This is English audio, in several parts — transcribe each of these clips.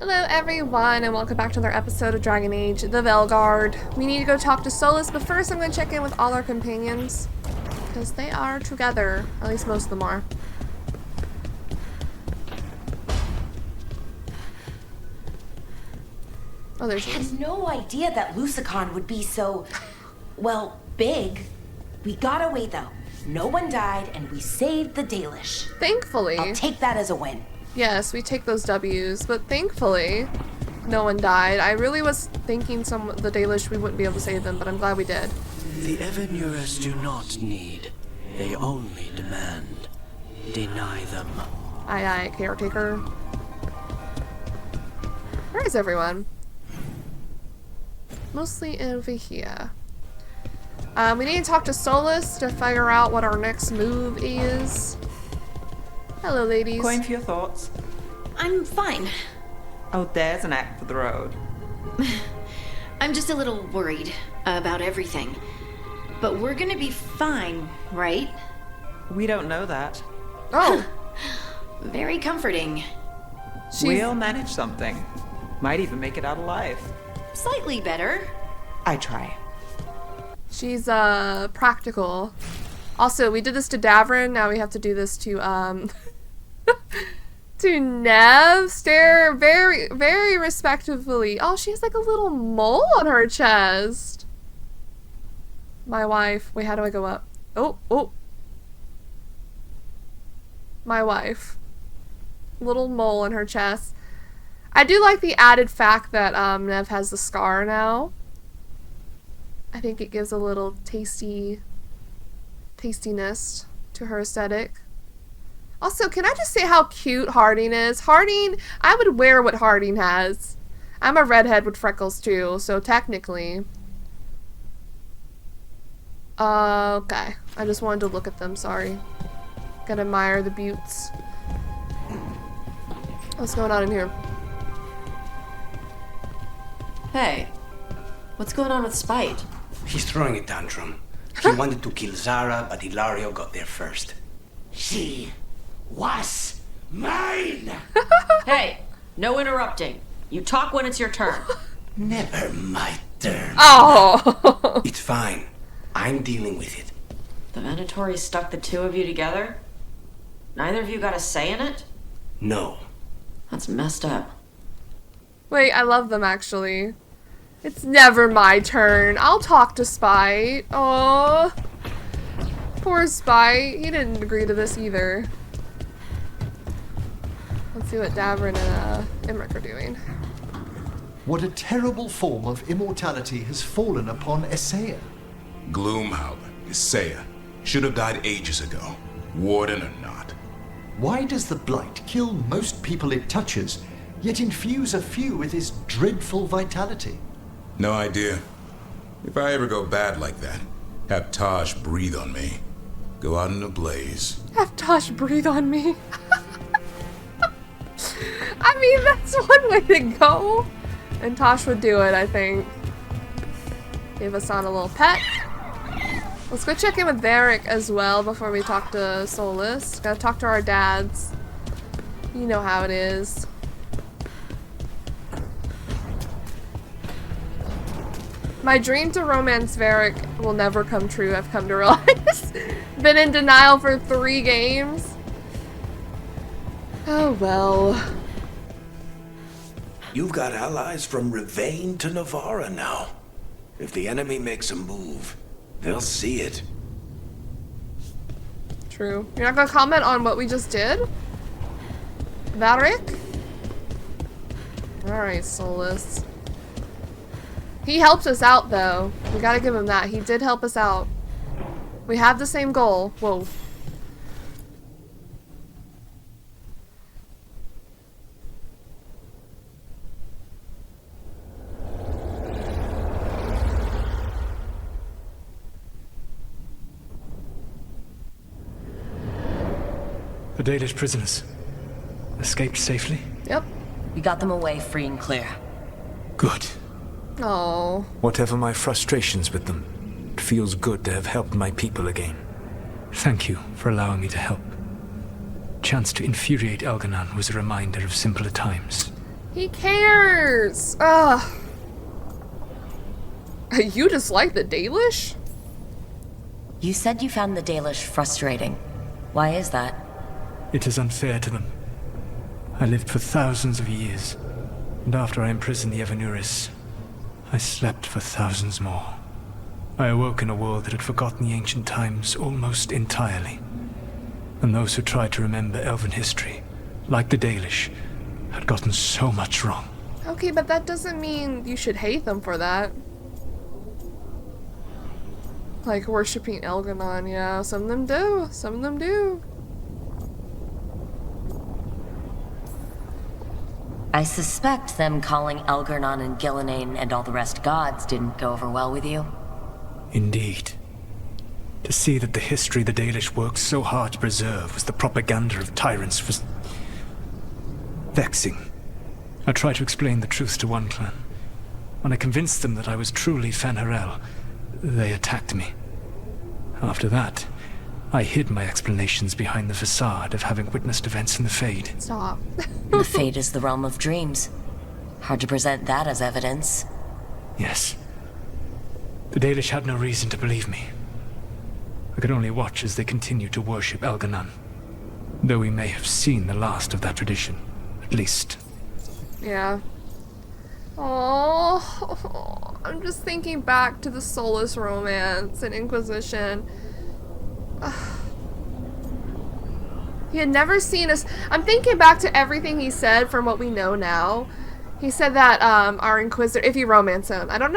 Hello everyone, and welcome back to another episode of Dragon Age, the Veilguard. We need to go talk to Solus, but first I'm going to check in with all our companions, because they are together. At least most of them are. Oh, there's I had no idea that Lusicon would be so, well, big. We got away though. No one died, and we saved the Dalish. Thankfully. I'll take that as a win. Yes, we take those W's, but thankfully, no one died. I really was thinking the Dalish, we wouldn't be able to save them, but I'm glad we did. The Evanurus do not need. They only demand. Deny them. Aye aye, caretaker. Where is everyone? Mostly over here. We need to talk to Solus to figure out what our next move is. Hello, ladies. Going for your thoughts? I'm fine. Oh, there's an act for the road. I'm just a little worried about everything. But we're gonna be fine, right? We don't know that. Oh. Very comforting. We'll manage something. Might even make it out alive. Slightly better. I try. She's, practical. Also, we did this to Davrin, now we have to do this to, to Nev. Stare very, very respectfully. Oh, she has like a little mole on her chest. My wife. Wait, how do I go up? Oh, oh. My wife. Little mole on her chest. I do like the added fact that, Nev has the scar now. I think it gives a little tastiness to her aesthetic. Also, can I just say how cute Harding is? Harding, I would wear what Harding has. I'm a redhead with freckles too, so technically. Okay. I just wanted to look at them, sorry. Gotta admire the buttes. What's going on in here? Hey, what's going on with Spite? He's throwing a tantrum. He wanted to kill Zara, but Ilario got there first. She was mine! Hey, no interrupting. You talk when it's your turn. Never my turn. Oh! It's fine. I'm dealing with it. The Venatori stuck the two of you together? Neither of you got a say in it? No. That's messed up. Wait, I love them actually. It's never my turn. I'll talk to Spite. Oh, poor Spite. He didn't agree to this either. Let's see what Davrin and Imric are doing. What a terrible form of immortality has fallen upon Essaya. Gloomhowler, Essaya, should have died ages ago, warden or not. Why does the blight kill most people it touches, yet infuse a few with his dreadful vitality? No idea. If I ever go bad like that, have Taj breathe on me. Go out in a blaze. Have Tosh breathe on me. I mean, that's one way to go. And Tosh would do it, I think. Give us on a little pet. Let's go check in with Varric as well before we talk to Solus. Gotta talk to our dads. You know how it is. My dream to romance Varric will never come true, I've come to realize. Been in denial for 3 games. Oh well. You've got allies from Rivane to Navarra now. If the enemy makes a move, they'll see it. True. You're not gonna comment on what we just did? Varric? Alright, Solus. He helped us out, though. We gotta give him that. He did help us out. We have the same goal. Whoa. The Dalish prisoners escaped safely? Yep. We got them away free and clear. Good. Oh. Whatever my frustrations with them, it feels good to have helped my people again. Thank you for allowing me to help. Chance to infuriate Elganon was a reminder of simpler times. He cares! Ugh. You dislike the Dalish? You said you found the Dalish frustrating. Why is that? It is unfair to them. I lived for thousands of years, and after I imprisoned the Evanuris, I slept for thousands more. I awoke in a world that had forgotten the ancient times almost entirely. And those who tried to remember elven history, like the Dalish, had gotten so much wrong. Okay, but that doesn't mean you should hate them for that. Like worshipping Elganon, yeah, some of them do. Some of them do. I suspect them calling Elgarnon and Gillenane and all the rest gods didn't go over well with you. Indeed. To see that the history the Dalish worked so hard to preserve was the propaganda of tyrants was vexing. I tried to explain the truth to one clan. When I convinced them that I was truly Fen'Harel, they attacked me. After that, I hid my explanations behind the facade of having witnessed events in the Fade. Stop. The Fade is the realm of dreams. Hard to present that as evidence. Yes. The Dalish had no reason to believe me. I could only watch as they continued to worship Elganon, though we may have seen the last of that tradition, at least. Yeah. Oh, I'm just thinking back to the Soulless Romance and Inquisition. He had never seen us. I'm thinking back to everything he said from what we know now. He said that our Inquisitor, if you romance him, I don't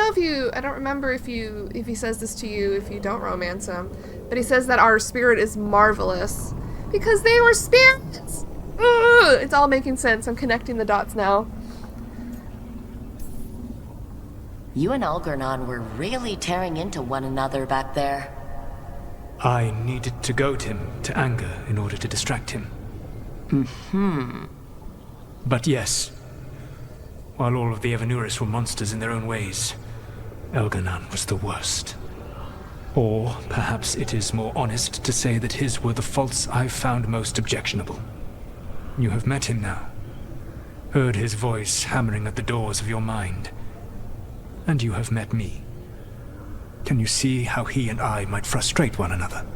remember if he says this to you if you don't romance him, but he says that our spirit is marvelous because they were spirits. Ugh, it's all making sense. I'm connecting the dots now. You and Elgarnon were really tearing into one another back there. I needed to goad him to anger in order to distract him. But yes, while all of the Evanuris were monsters in their own ways, Elganon was the worst. Or perhaps it is more honest to say that his were the faults I've found most objectionable. You have met him now, heard his voice hammering at the doors of your mind, and you have met me. Can you see how he and I might frustrate one another?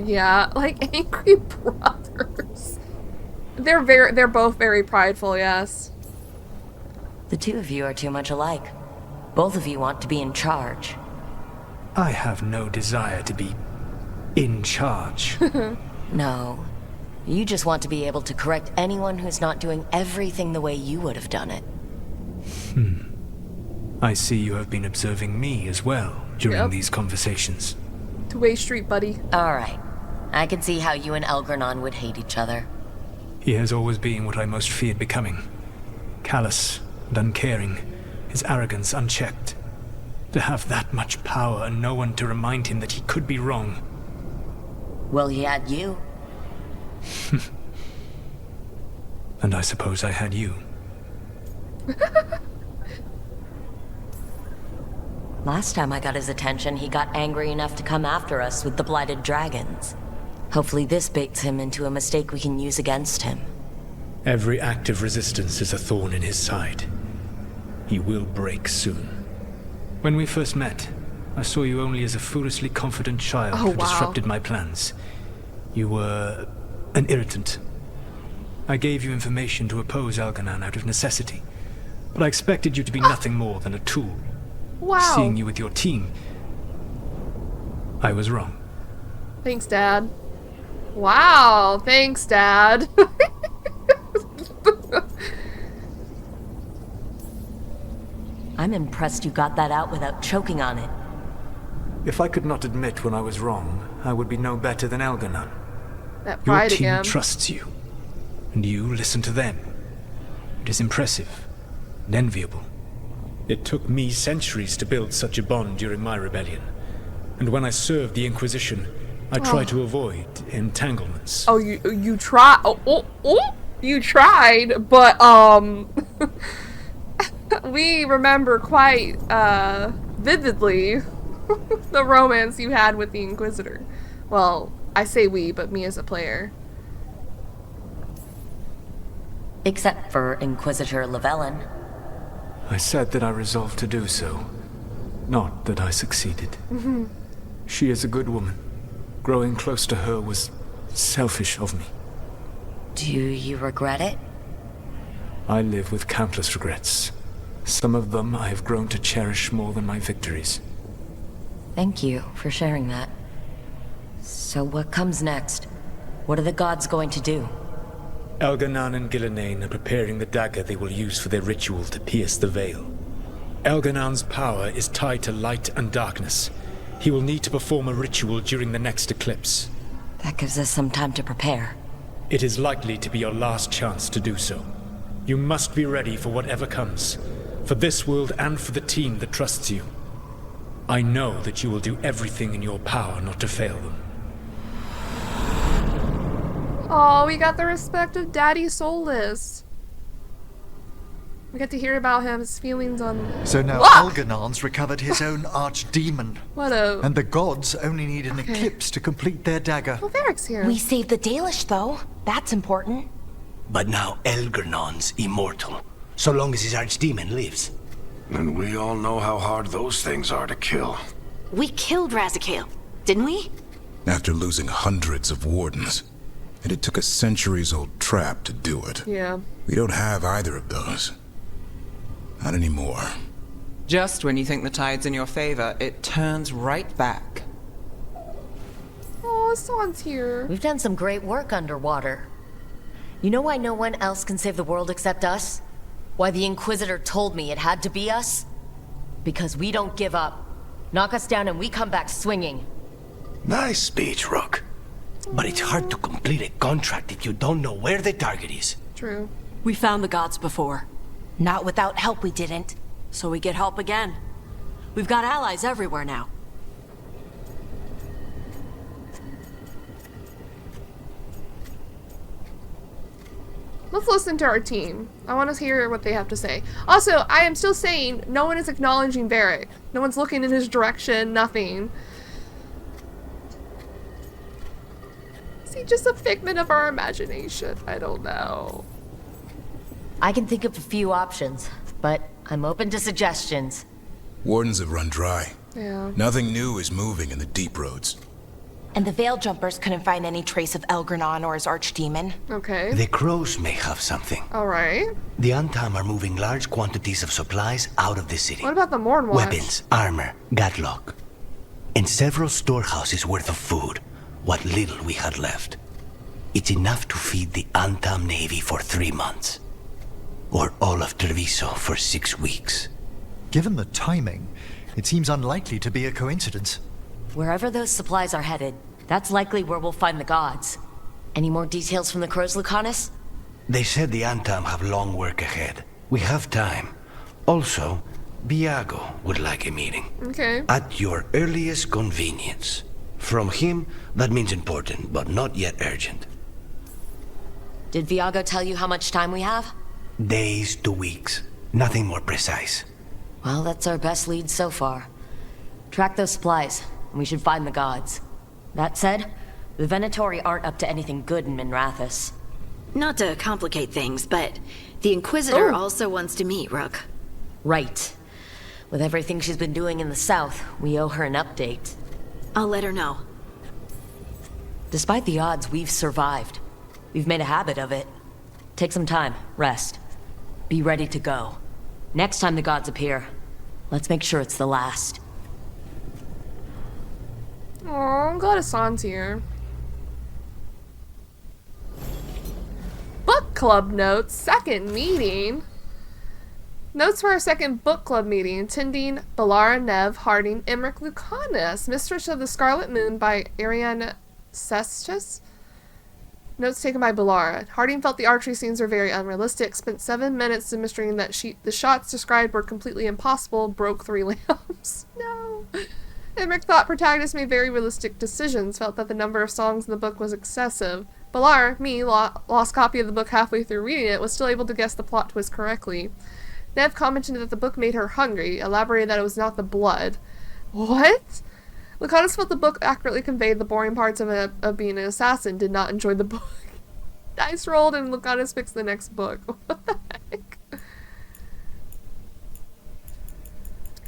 Yeah, like angry brothers. They're both very prideful, yes. The two of you are too much alike. Both of you want to be in charge. I have no desire to be in charge. No. You just want to be able to correct anyone who's not doing everything the way you would have done it. I see you have been observing me as well during these conversations. Two-way street, buddy. Alright. I can see how you and Elgarnon would hate each other. He has always been what I most feared becoming. Callous and uncaring, his arrogance unchecked. To have that much power and no one to remind him that he could be wrong. Well, he had you. And I suppose I had you. Last time I got his attention, he got angry enough to come after us with the blighted dragons. Hopefully this bakes him into a mistake we can use against him. Every act of resistance is a thorn in his side. He will break soon. When we first met, I saw you only as a foolishly confident child who disrupted my plans. You were an irritant. I gave you information to oppose Elganon out of necessity, but I expected you to be nothing more than a tool. Wow. Seeing you with your team, I was wrong. Thanks, Dad. Wow, thanks, Dad. I'm impressed you got that out without choking on it. If I could not admit when I was wrong, I would be no better than Elganon. That Your pride team again. trusts you, and you listen to them. It is impressive and enviable. It took me centuries to build such a bond during my rebellion, and when I served the Inquisition, I tried to avoid entanglements. Oh, you tried. You tried, but we remember quite vividly the romance you had with the Inquisitor. Well, I say we, but me as a player. Except for Inquisitor Llewellyn. I said that I resolved to do so, not that I succeeded. She is a good woman. Growing close to her was selfish of me. Do you regret it? I live with countless regrets. Some of them I have grown to cherish more than my victories. Thank you for sharing that. So what comes next? What are the gods going to do? Elganan and Gillenane are preparing the dagger they will use for their ritual to pierce the veil. Elganan's power is tied to light and darkness. He will need to perform a ritual during the next eclipse. That gives us some time to prepare. It is likely to be your last chance to do so. You must be ready for whatever comes, for this world and for the team that trusts you. I know that you will do everything in your power not to fail them. Oh, we got the respect of Daddy Soulless. We get to hear about him, his feelings on... So now Elganan's recovered his own archdemon. What a... And the gods only need an eclipse to complete their dagger. Well, Varric's here. We saved the Dalish, though. That's important. But now Elganan's immortal, so long as his archdemon lives. And we all know how hard those things are to kill. We killed Razikale, didn't we? After losing hundreds of wardens. And it took a centuries-old trap to do it. Yeah. We don't have either of those. Not anymore. Just when you think the tide's in your favor, it turns right back. Oh, San's here. We've done some great work underwater. You know why no one else can save the world except us? Why the Inquisitor told me it had to be us? Because we don't give up. Knock us down and we come back swinging. Nice speech, Rook. But it's hard to complete a contract if you don't know where the target is. True. We found the gods before, Not without help, we didn't. so we get help again. We've got allies everywhere now. Let's listen to our team. I want to hear what they have to say. Also, I am still saying no one is acknowledging Varric. No one's looking in his direction, nothing. Is he just a figment of our imagination? I don't know. I can think of a few options, but I'm open to suggestions. Wardens have run dry. Yeah. Nothing new is moving in the deep roads. And the Veil Jumpers couldn't find any trace of Elganan or his archdemon. Okay. The crows may have something. Alright. The Antam are moving large quantities of supplies out of the city. What about the Mornwatch? Weapons, armor, gatlock. And several storehouses worth of food. What little we had left. It's enough to feed the Antam Navy for 3 months. Or all of Treviso for 6 weeks. Given the timing, it seems unlikely to be a coincidence. Wherever those supplies are headed, that's likely where we'll find the gods. Any more details from the crows, Lucanus? They said the Antam have long work ahead. We have time. Also, Biago would like a meeting. Okay. At your earliest convenience. From him, that means important, but not yet urgent. Did Viago tell you how much time we have? Days to weeks. Nothing more precise. Well, that's our best lead so far. Track those supplies, and we should find the gods. That said, the Venatori aren't up to anything good in Minrathous. Not to complicate things, but the Inquisitor also wants to meet Rook. Right. With everything she's been doing in the south, we owe her an update. I'll let her know. Despite the odds, we've survived. We've made a habit of it. Take some time, rest. Be ready to go. Next time the gods appear, let's make sure it's the last. Oh, I'm glad Hassan's here. Book club notes, second meeting. Notes for our second book club meeting, attending Balara, Nev, Harding, Emmerich Lucanus, Mistress of the Scarlet Moon by Ariane Cestus. Notes taken by Balara. Harding felt the archery scenes were very unrealistic, spent 7 minutes demonstrating that the shots described were completely impossible, broke 3 lamps. No. Emmerich thought protagonists made very realistic decisions, felt that the number of songs in the book was excessive. Balara, me, lost copy of the book halfway through reading it, was still able to guess the plot twist correctly. Nev commented that the book made her hungry, elaborated that it was not the blood. What? Lucanus felt the book accurately conveyed the boring parts of being an assassin, did not enjoy the book. Dice rolled and Lucanus picks the next book. What the heck?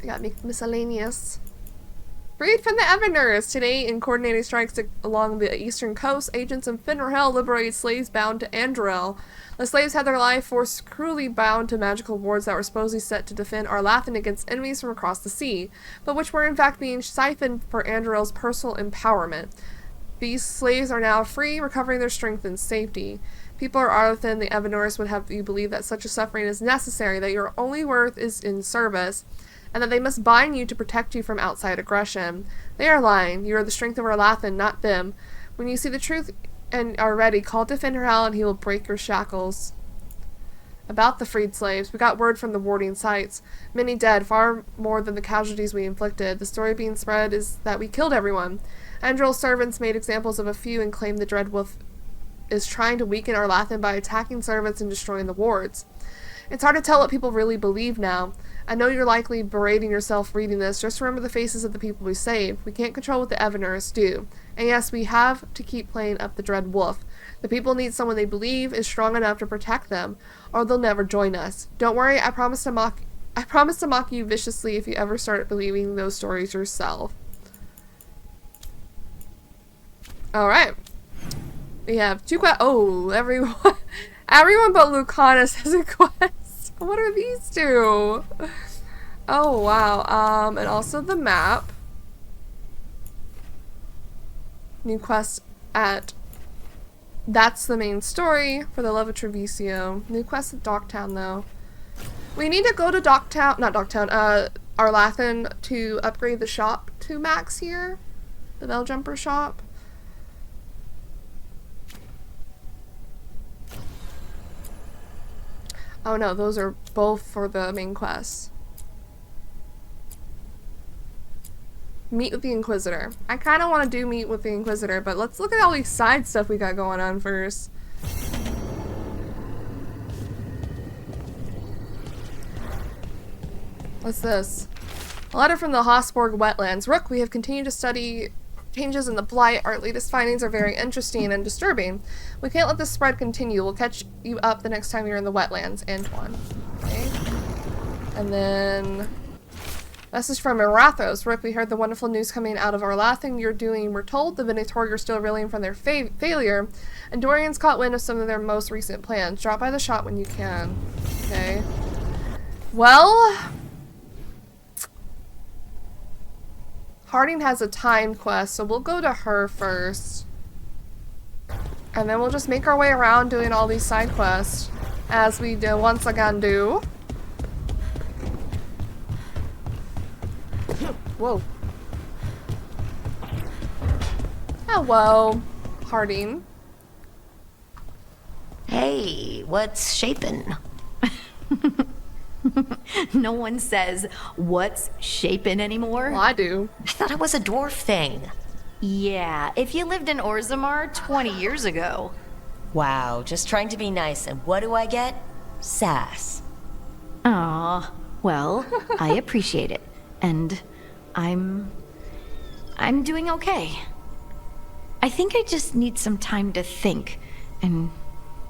I got miscellaneous. Freed from the Evaners. Today, in coordinated strikes along the eastern coast, agents in Finnerhell liberated slaves bound to Andorel. The slaves had their life force cruelly bound to magical wards that were supposedly set to defend Arlathan against enemies from across the sea, but which were in fact being siphoned for Andorel's personal empowerment. These slaves are now free, recovering their strength and safety. People of Arlathan, the Evaners, would have you believe that such a suffering is necessary, that your only worth is in service, and that they must bind you to protect you from outside aggression. They are lying. You are the strength of Arlathan, not them. When you see the truth and are ready, call to Finnerhell and he will break your shackles. About the freed slaves, we got word from the warding sites. Many dead, far more than the casualties we inflicted. The story being spread is that we killed everyone. Andrel's servants made examples of a few and claimed the Dread Wolf is trying to weaken Arlathan by attacking servants and destroying the wards. It's hard to tell what people really believe now. I know you're likely berating yourself reading this. Just remember the faces of the people we saved. We can't control what the Evaners do. And yes, we have to keep playing up the Dread Wolf. The people need someone they believe is strong enough to protect them, or they'll never join us. Don't worry, I promise to mock you viciously if you ever start believing those stories yourself. Alright. We have 2 quests. Oh, everyone but Lucanus has a quest. What are these 2? Oh, wow. And also the map. New quest at... That's the main story for the Love of Treviso. New quest at Docktown, though. We need to go to Docktown... Not Docktown. Arlathan to upgrade the shop to max here. The Bell Jumper shop. Oh no, those are both for the main quest. Meet with the Inquisitor. I kind of want to do meet with the Inquisitor, but let's look at all these side stuff we got going on first. What's this? A letter from the Hosborg wetlands. Rook, we have continued to study changes in the blight. Our latest findings are very interesting and disturbing. We can't let this spread continue. We'll catch you up the next time you're in the wetlands, Antoine. Okay. And then... Message from Erathos. Rook, we heard the wonderful news coming out of Arlathan. We're told the Venatori are still reeling from their failure, and Dorian's caught wind of some of their most recent plans. Drop by the shop when you can. Okay. Well... Harding has a timed quest, so we'll go to her first. And then we'll just make our way around doing all these side quests, as we do once again do. Whoa. Hello, Harding. Hey, what's shaping? No one says, what's shaping anymore? Well, I do. I thought it was a dwarf thing. Yeah, if you lived in Orzammar 20 years ago. Wow, just trying to be nice, and what do I get? Sass. Aw, well, I appreciate it. And I'm doing okay. I think I just need some time to think and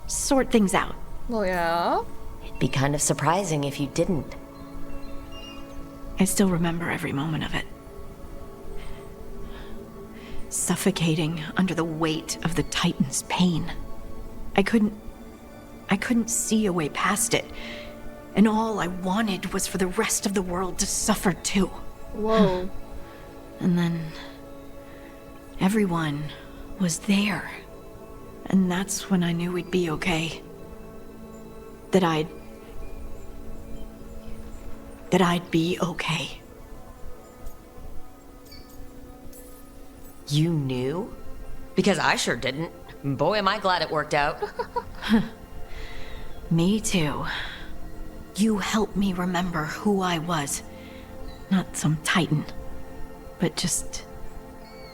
sort things out. Well, yeah. It'd be kind of surprising if you didn't. I still remember every moment of it. Suffocating under the weight of the Titan's pain. I couldn't see a way past it. And all I wanted was for the rest of the world to suffer too. Whoa. And then everyone was there. And that's when I knew we'd be okay. That I'd be okay. You knew? Because I sure didn't. Boy, am I glad it worked out. Me too. You helped me remember who I was. Not some titan, but just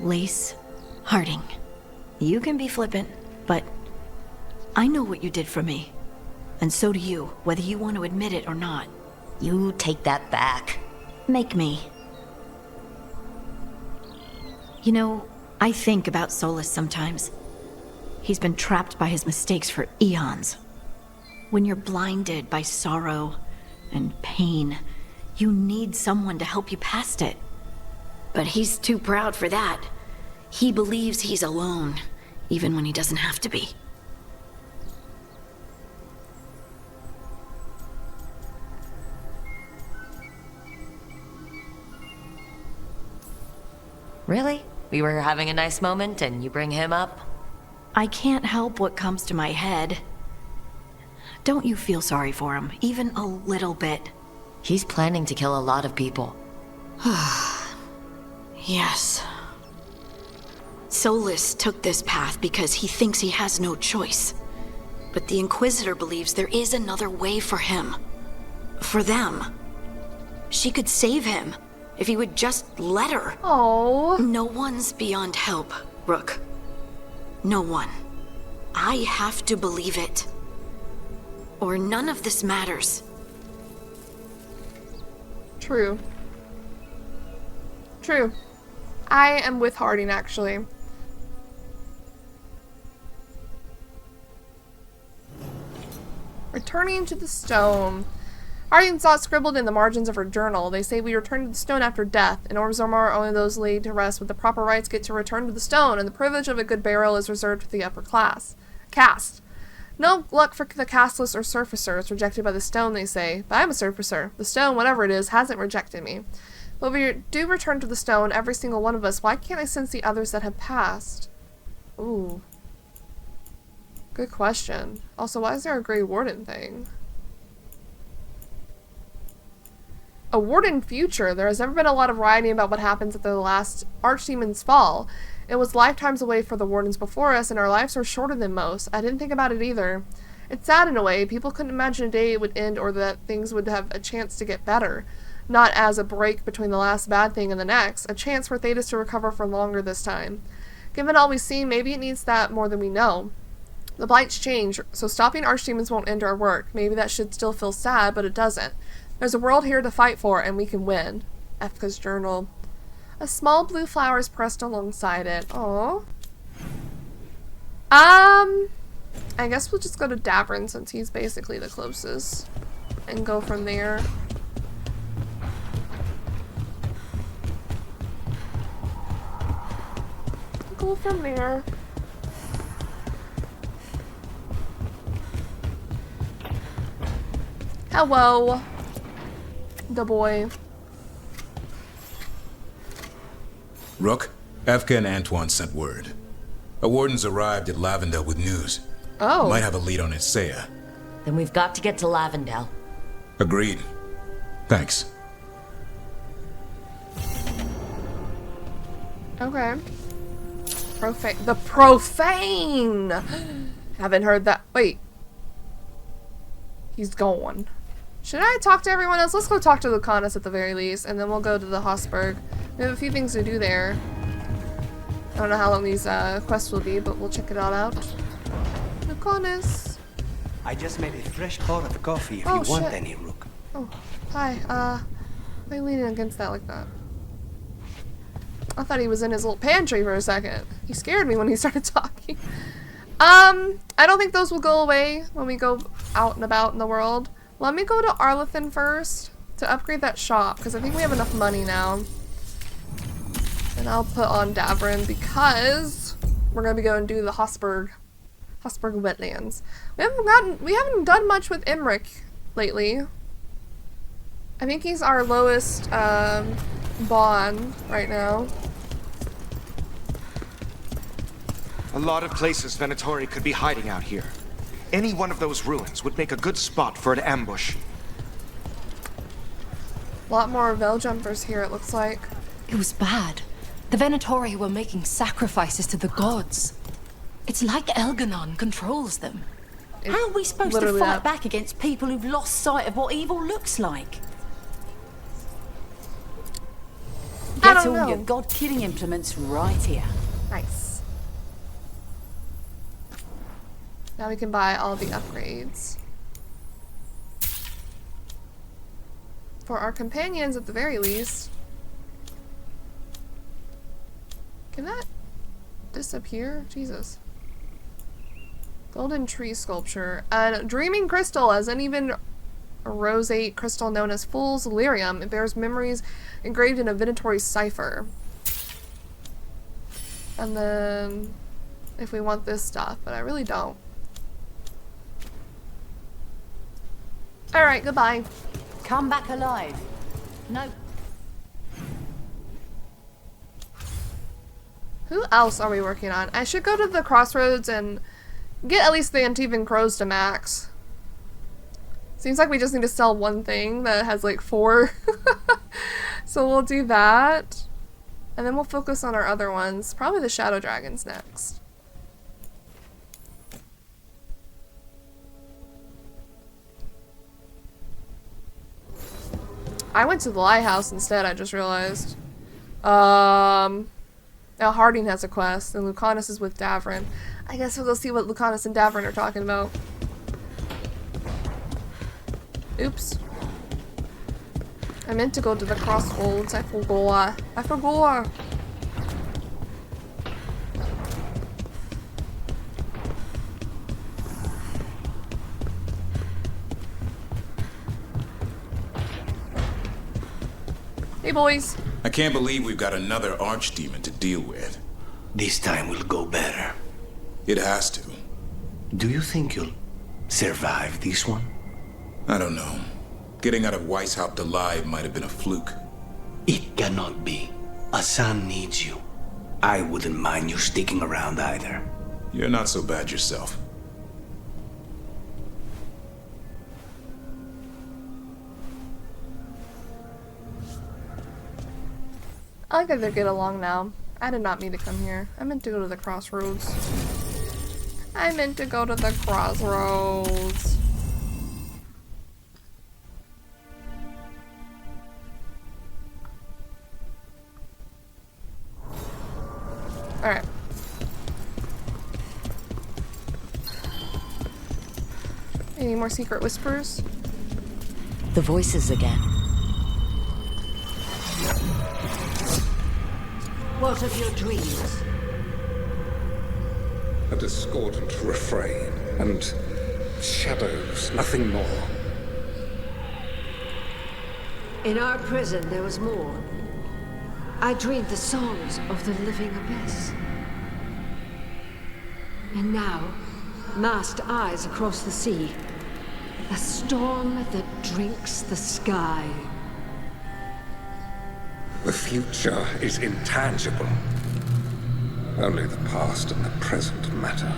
Lace Harding. You can be flippant, but I know what you did for me. And so do you, whether you want to admit it or not. You take that back. Make me. You know, I think about Solus sometimes. He's been trapped by his mistakes for eons. When you're blinded by sorrow and pain, you need someone to help you past it. But he's too proud for that. He believes he's alone, even when he doesn't have to be. Really? We were having a nice moment and you bring him up? I can't help what comes to my head. Don't you feel sorry for him, even a little bit? He's planning to kill a lot of people. Yes. Solus took this path because he thinks he has no choice. But the Inquisitor believes there is another way for him. For them. She could save him if he would just let her. Oh. No one's beyond help, Rook. No one. I have to believe it. Or none of this matters. True. True. I am with Harding, actually. Returning to the stone. Harding saw it scribbled in the margins of her journal. They say we return to the stone after death. In Orzammar, only those laid to rest with the proper rites get to return to the stone, and the privilege of a good burial is reserved for the upper class. Caste. No luck for the casteless or surfacer. It's rejected by the stone, they say. But I'm a surfacer. The stone, whatever it is, hasn't rejected me. But we do return to the stone, every single one of us. Why can't I sense the others that have passed? Ooh. Good question. Also, why is there a Grey Warden thing? A Warden future. There has never been a lot of writing about what happens at the last Archdemon's fall. It was lifetimes away for the Wardens before us, and our lives were shorter than most. I didn't think about it either. It's sad in a way. People couldn't imagine a day it would end or that things would have a chance to get better. Not as a break between the last bad thing and the next. A chance for Thedas to recover for longer this time. Given all we've seen, maybe it needs that more than we know. The blights change, so stopping archdemons won't end our work. Maybe that should still feel sad, but it doesn't. There's a world here to fight for, and we can win. Efka's journal. A small blue flower is pressed alongside it. Aww. I guess we'll just go to Davrin since he's basically the closest. And go from there. Go from there. Hello. The boy. Rook, Efka and Antoine sent word. A warden's arrived at Lavendel with news. Oh. Might have a lead on Isaiah. Then we've got to get to Lavendel. Agreed. Thanks. Okay. Profane. The Profane! Haven't heard that. Wait. He's gone. Should I talk to everyone else? Let's go talk to Lucanus at the very least, and then we'll go to the Hosberg. We have a few things to do there. I don't know how long these quests will be, but we'll check it all out. Lucanus. I just made a fresh pot of coffee if Oh, you want shit. any, Rook. Oh, hi. Why are you leaning against that like that? I thought he was in his little pantry for a second. He scared me when he started talking. I don't think those will go away when we go out and about in the world. Let me go to Arlethan first to upgrade that shop, because I think we have enough money now. And I'll put on Davrin because we're gonna be going to do the Hosberg wetlands. We haven't done much with Imric lately. I think he's our lowest bond right now. A lot of places Venatori could be hiding out here. Any one of those ruins would make a good spot for an ambush. A lot more Veil jumpers here, it looks like. It was bad. The Venatori were making sacrifices to the gods. It's like Elganon controls them. How are we supposed to fight back against people who've lost sight of what evil looks like? Get all your god-killing implements right here. Nice. Now we can buy all the upgrades. For our companions at the very least. Can that disappear? Jesus. Golden tree sculpture. And dreaming crystal as an even roseate crystal known as Fool's Lyrium. It bears memories engraved in a Venatori cipher. And then if we want this stuff, but I really don't. Alright, goodbye. Come back alive. No. Who else are we working on? I should go to the crossroads and get at least the Antivan Crows to max. Seems like we just need to sell one thing that has like 4. So we'll do that. And then we'll focus on our other ones. Probably the Shadow Dragons next. I went to the lighthouse instead, I just realized. Now Harding has a quest, and Lucanus is with Davrin. I guess we'll go see what Lucanus and Davrin are talking about. Oops. I meant to go to the crossroads. I forgot. I forgot. Hey, boys. I can't believe we've got another archdemon to deal with. This time will go better. It has to. Do you think you'll survive this one? I don't know. Getting out of Weishaupt alive might have been a fluke. It cannot be. Asan needs you. I wouldn't mind you sticking around either. You're not so bad yourself. I like that they get along now. I did not mean to come here. I meant to go to the crossroads. I meant to go to the crossroads. Alright. Any more secret whispers? The voices again. What of your dreams? A discordant refrain and shadows, nothing more. In our prison, there was more. I dreamed the songs of the living abyss. And now, masked eyes across the sea. A storm that drinks the sky. The future is intangible. Only the past and the present matter.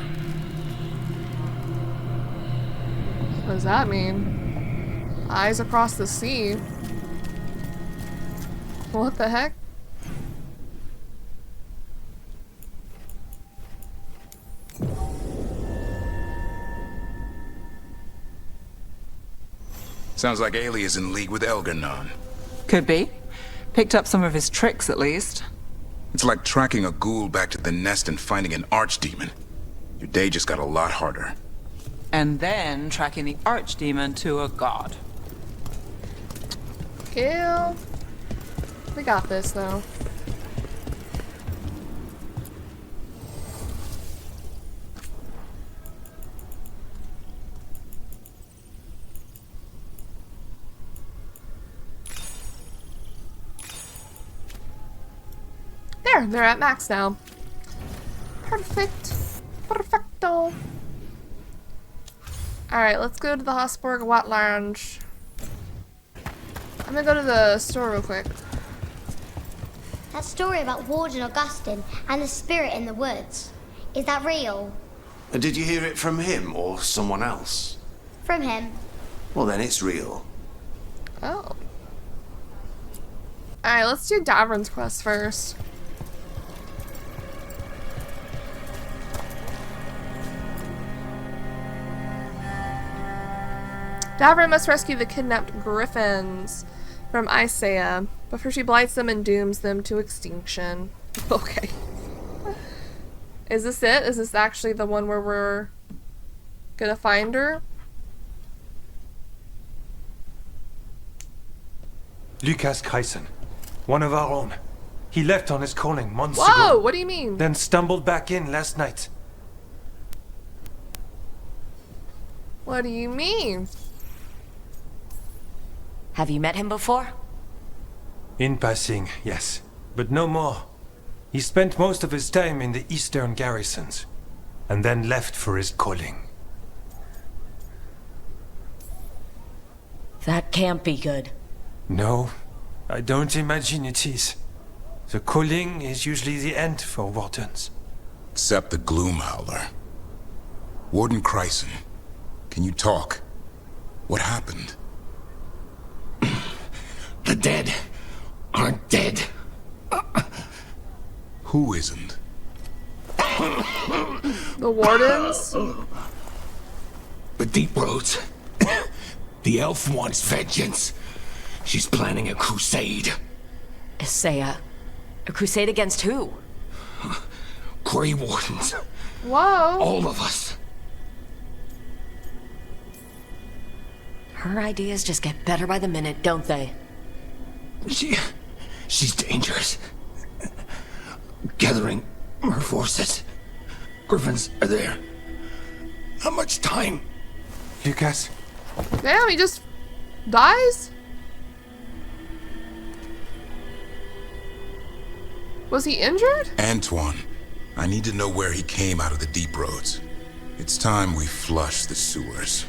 What does that mean? Eyes across the sea? What the heck? Sounds like Ailey is in league with Elgar'nan. Could be. Picked up some of his tricks, at least. It's like tracking a ghoul back to the nest and finding an archdemon. Your day just got a lot harder. And then tracking the archdemon to a god. Kill. We got this, though. There, they're at max now. Perfect. Perfecto. Alright, let's go to the Hosborg Watt Lounge. I'm gonna go to the store real quick. That story about Warden Augustine and the spirit in the woods. Is that real? Did you hear it from him or someone else? From him. Well, then it's real. Oh. Alright, let's do Davrin's quest first. Davrin must rescue the kidnapped griffins from Isaiah before she blights them and dooms them to extinction. Okay. Is this it? Is this actually the one where we're gonna find her? Lucas Kreisen, one of our own. He left on his calling months ago. Whoa! What do you mean? Then stumbled back in last night. What do you mean? Have you met him before? In passing, yes. But no more. He spent most of his time in the eastern garrisons, and then left for his calling. That can't be good. No, I don't imagine it is. The calling is usually the end for wardens. Except the Gloomhowler. Warden Chryson, can you talk? What happened? The dead aren't dead. Who isn't? The wardens? The Deep Roads. The elf wants vengeance. She's planning a crusade. Isaiah. A crusade against who? Grey Wardens. Whoa. All of us. Her ideas just get better by the minute, don't they? She's dangerous. Gathering her forces. Griffins are there. How much time? Lucas. Damn, he just dies? Was he injured? Antoine, I need to know where he came out of the Deep Roads. It's time we flush the sewers.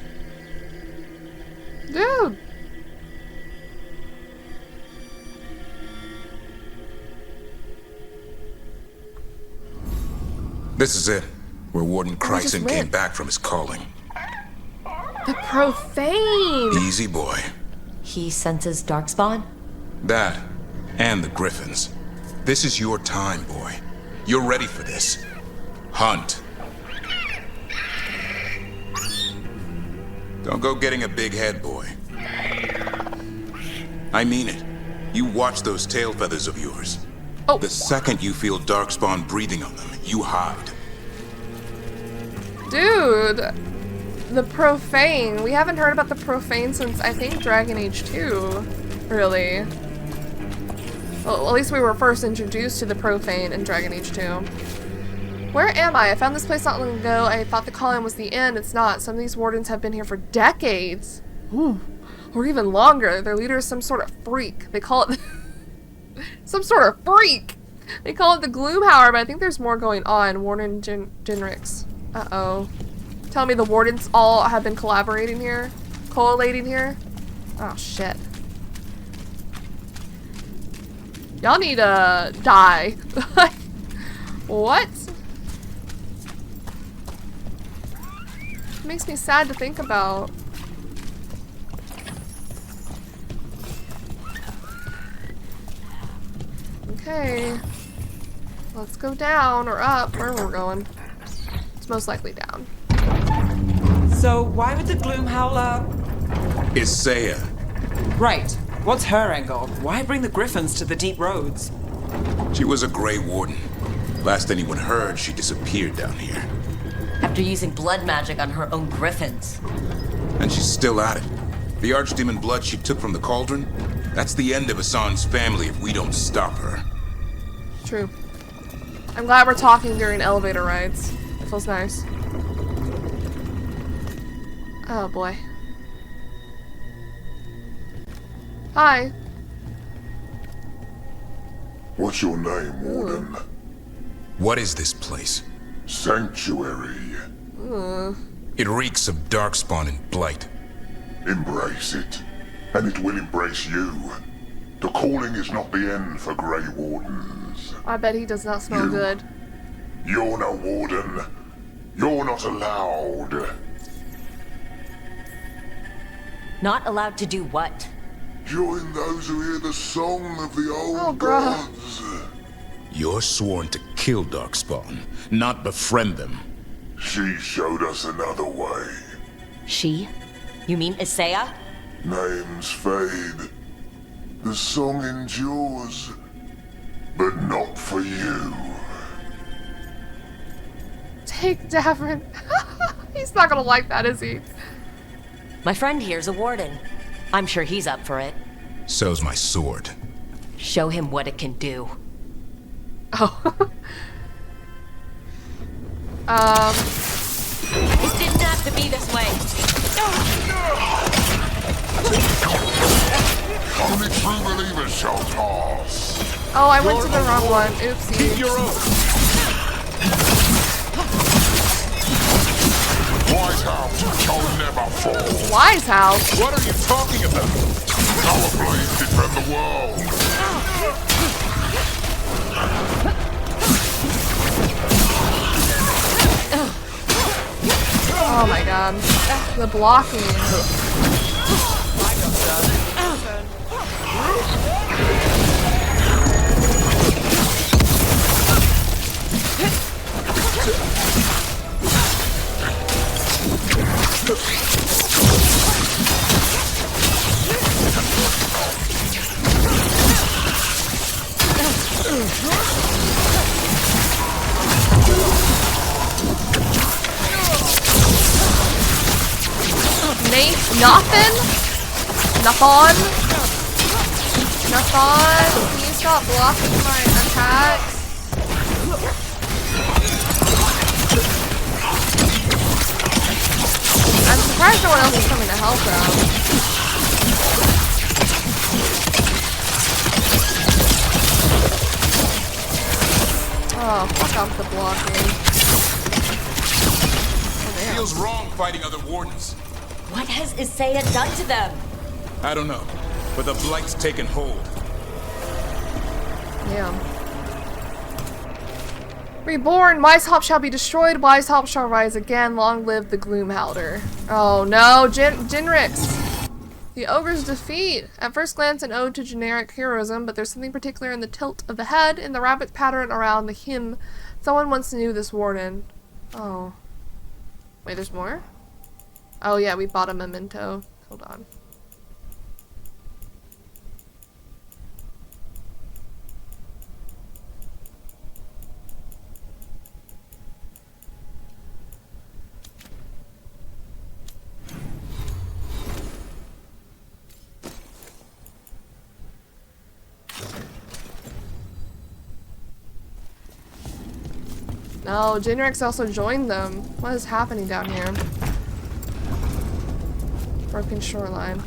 Dude. This is it, where Warden Chryson came back from his calling. The Profane! Easy, boy. He senses Darkspawn? That, and the Griffins. This is your time, boy. You're ready for this. Hunt. Don't go getting a big head, boy. I mean it. You watch those tail feathers of yours. Oh. The second you feel Darkspawn breathing on them, you hide. Dude. The Profane. We haven't heard about the Profane since, I think, Dragon Age 2. Really. Well, at least we were first introduced to the Profane in Dragon Age 2. Where am I? I found this place not long ago. I thought the calling was the end. It's not. Some of these wardens have been here for decades. Ooh. Or even longer. Their leader is some sort of freak. They call it... some sort of freak! They call it the Gloomhowler, but I think there's more going on. Warden Genrix. Uh-oh. Tell me the wardens all have been collaborating here? Collating here? Oh, shit. Y'all need to die. What? It makes me sad to think about. Okay. Let's go down or up, wherever we're going. It's most likely down. So why would the Gloomhowler... Isaiah. Right. What's her angle? Why bring the Griffins to the Deep Roads? She was a Grey Warden. Last anyone heard, she disappeared down here. After using blood magic on her own Griffins. And she's still at it. The Archdemon blood she took from the cauldron? That's the end of Hassan's family if we don't stop her. True. I'm glad we're talking during elevator rides. It feels nice. Oh boy. Hi. What's your name, Warden? What is this place? Sanctuary. It reeks of Darkspawn and Blight. Embrace it, and it will embrace you. The calling is not the end for Grey Wardens. I bet he does not smell good. You're no Warden. You're not allowed. Not allowed to do what? Join those who hear the song of the old bruh. gods. You're sworn to kill Darkspawn, not befriend them. She showed us another way. She? You mean Isaiah? Names fade. The song endures. But not for you. Take Davrin. He's not gonna like that, is he? My friend here's a warden. I'm sure he's up for it. So's my sword. Show him what it can do. Oh. It didn't have to be this way. Only true believers shall pass. Oh, I went to the wrong one. Oopsie. Keep your oath. Wise house shall never fall. Wise house? What are you talking about? Our blades defend the world. Oh my god. The blocking. Nothing? Nathan? Can you stop blocking my attacks? I'm surprised no one else is coming to help them. Oh, fuck off the blocking. Oh, feels wrong fighting other wardens. What has Isaiah done to them? I don't know, but the blight's taken hold. Yeah. Reborn, Weishaupt shall be destroyed, Weishaupt shall rise again, long live the Gloomhowder. Oh no, Jinrix! The ogre's defeat! At first glance an ode to generic heroism, but there's something particular in the tilt of the head, in the rabbit pattern around the hymn. Someone once knew this warden. Oh. Wait, there's more? Oh yeah, we bought a memento. Hold on. No, Jinrix also joined them. What is happening down here? Broken shoreline.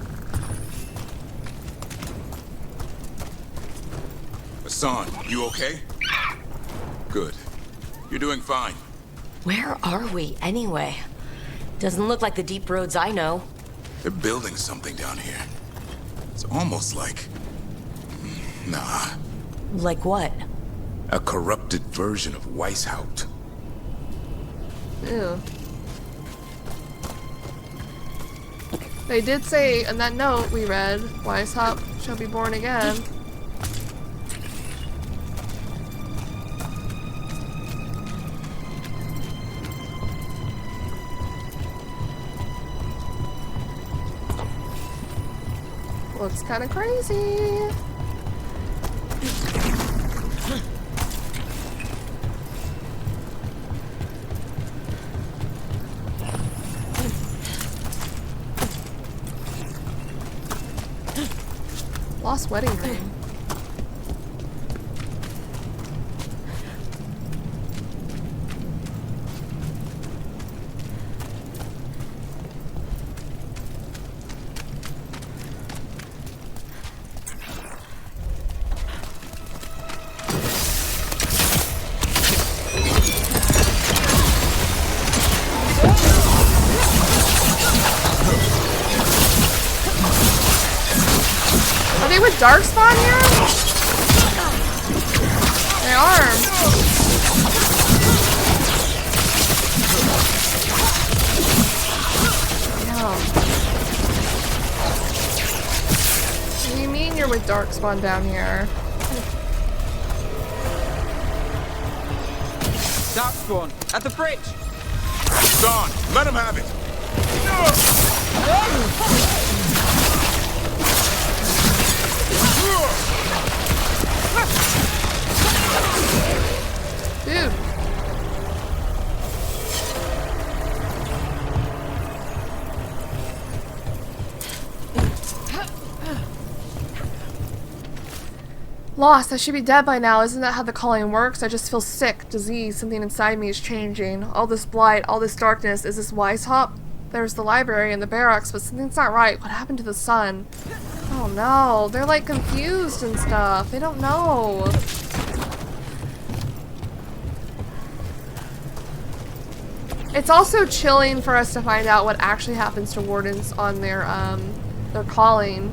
Hassan, you okay? Good. You're doing fine. Where are we, anyway? Doesn't look like the deep roads I know. They're building something down here. It's almost like... Nah. Like what? A corrupted version of Weishaupt. Ew. They did say in that note we read, Weishaupt shall be born again. Looks kind of crazy. Lost wedding ring. With Darkspawn here? They are. Damn. What do you mean you're with Darkspawn down here? Darkspawn, at the bridge! Dawn, let him have it! Dude. Lost. I should be dead by now. Isn't that how the calling works? I just feel sick, disease. Something inside me is changing. All this blight, all this darkness. Is this Weishaupt? There's the library and the barracks, but something's not right. What happened to the sun? Oh no, they're like confused and stuff. They don't know. It's also chilling for us to find out what actually happens to wardens on their calling.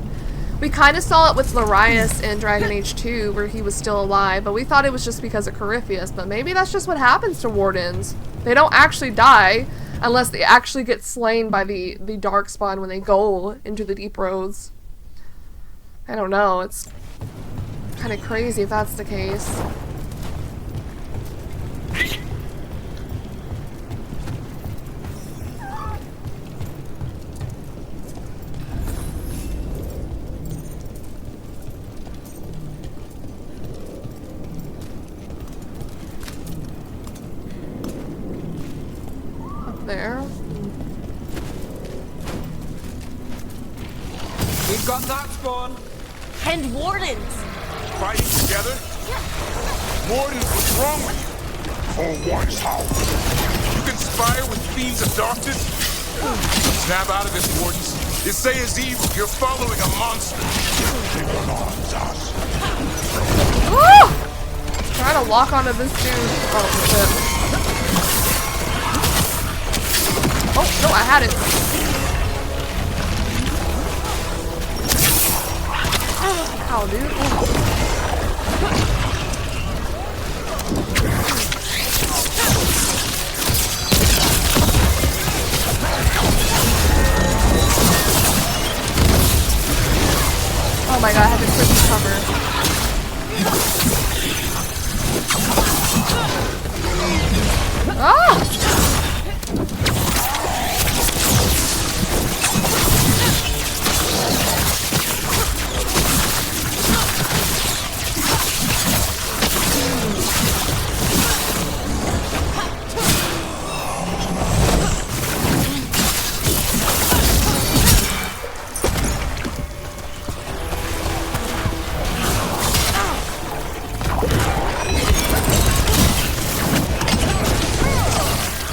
We kind of saw it with Larius in Dragon Age 2, where he was still alive, but we thought it was just because of Corypheus, but maybe that's just what happens to wardens. They don't actually die, unless they actually get slain by the Darkspawn when they go into the Deep Roads. I don't know, it's kind of crazy if that's the case. There. We've got that spawn. And wardens. Fighting together? Wardens, what's wrong with you? For one's house. You conspire with fiends of darkness? Snap out of this, wardens. Isaiah is evil. You're following a monster. He belongs us. Woo! Trying to lock onto this dude. Oh, shit. Oh, no, I had it. Ow, dude. Oh my god, I had to quick cover. Ah!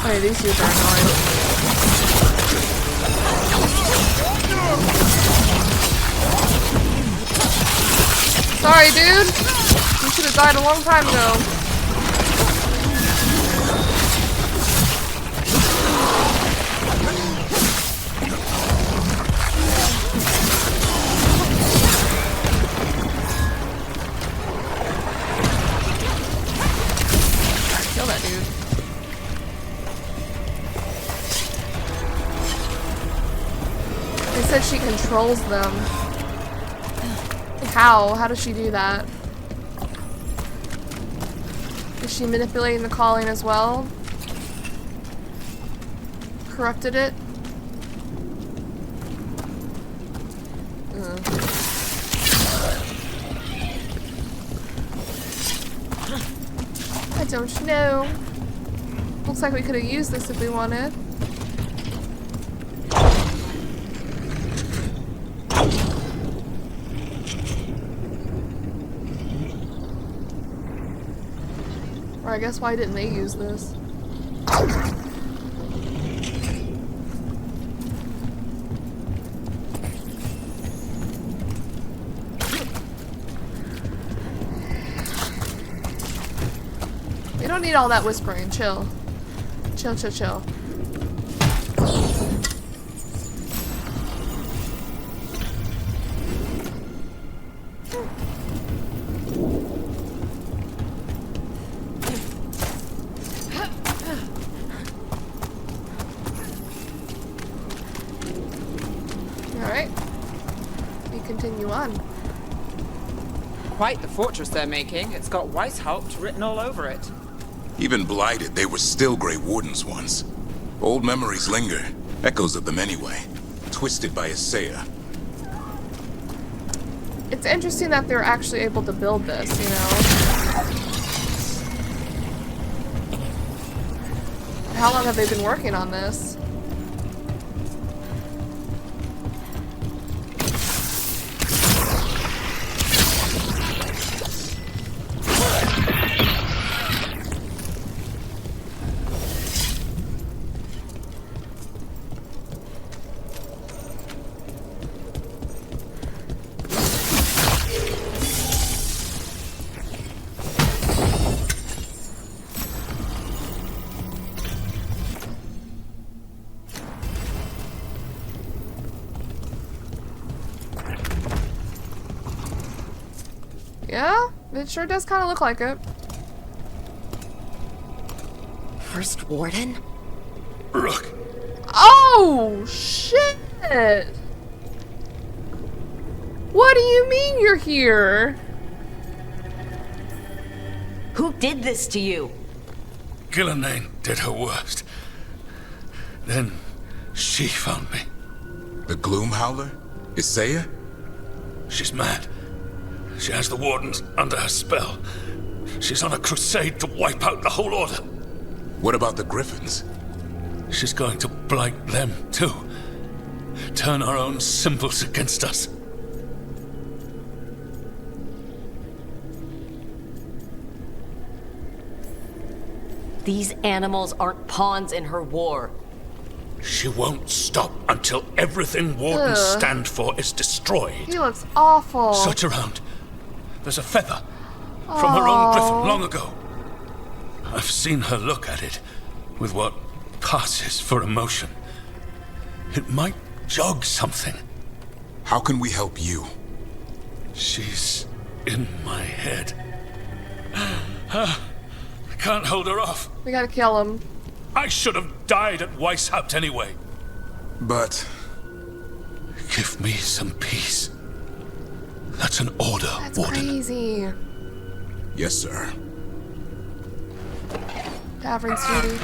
Okay, these dudes are annoying. Sorry, dude. You should have died a long time ago. Kill that dude. They said she controls them. How? How does she do that? Is she manipulating the calling as well? Corrupted it? I don't know. Looks like we could have used this if we wanted. Or I guess why didn't they use this? We don't need all that whispering. Chill. Chill, chill, chill. Quite the fortress they're making. It's got Weishaupt written all over it. Even blighted, they were still Grey Wardens once. Old memories linger. Echoes of them anyway. Twisted by Isaiah. It's interesting that they're actually able to build this, you know? How long have they been working on this? Yeah, it sure does kind of look like it. First Warden? Rook. Oh, shit! What do you mean you're here? Who did this to you? Gillenane did her worst. Then she found me. The Gloom Howler? Isaiah? She's mad. She has the Wardens under her spell. She's on a crusade to wipe out the whole Order. What about the Griffins? She's going to blight them, too. Turn our own symbols against us. These animals aren't pawns in her war. She won't stop until everything Wardens stand for is destroyed. He looks awful. Search around. There's a feather from her own griffin long ago. I've seen her look at it with what passes for emotion. It might jog something. How can we help you? She's in my head. I can't hold her off. We gotta kill him. I should have died at Weishaupt anyway. But... give me some peace. That's an order, That's Warden. crazy. Yes, sir. Tavern's duty.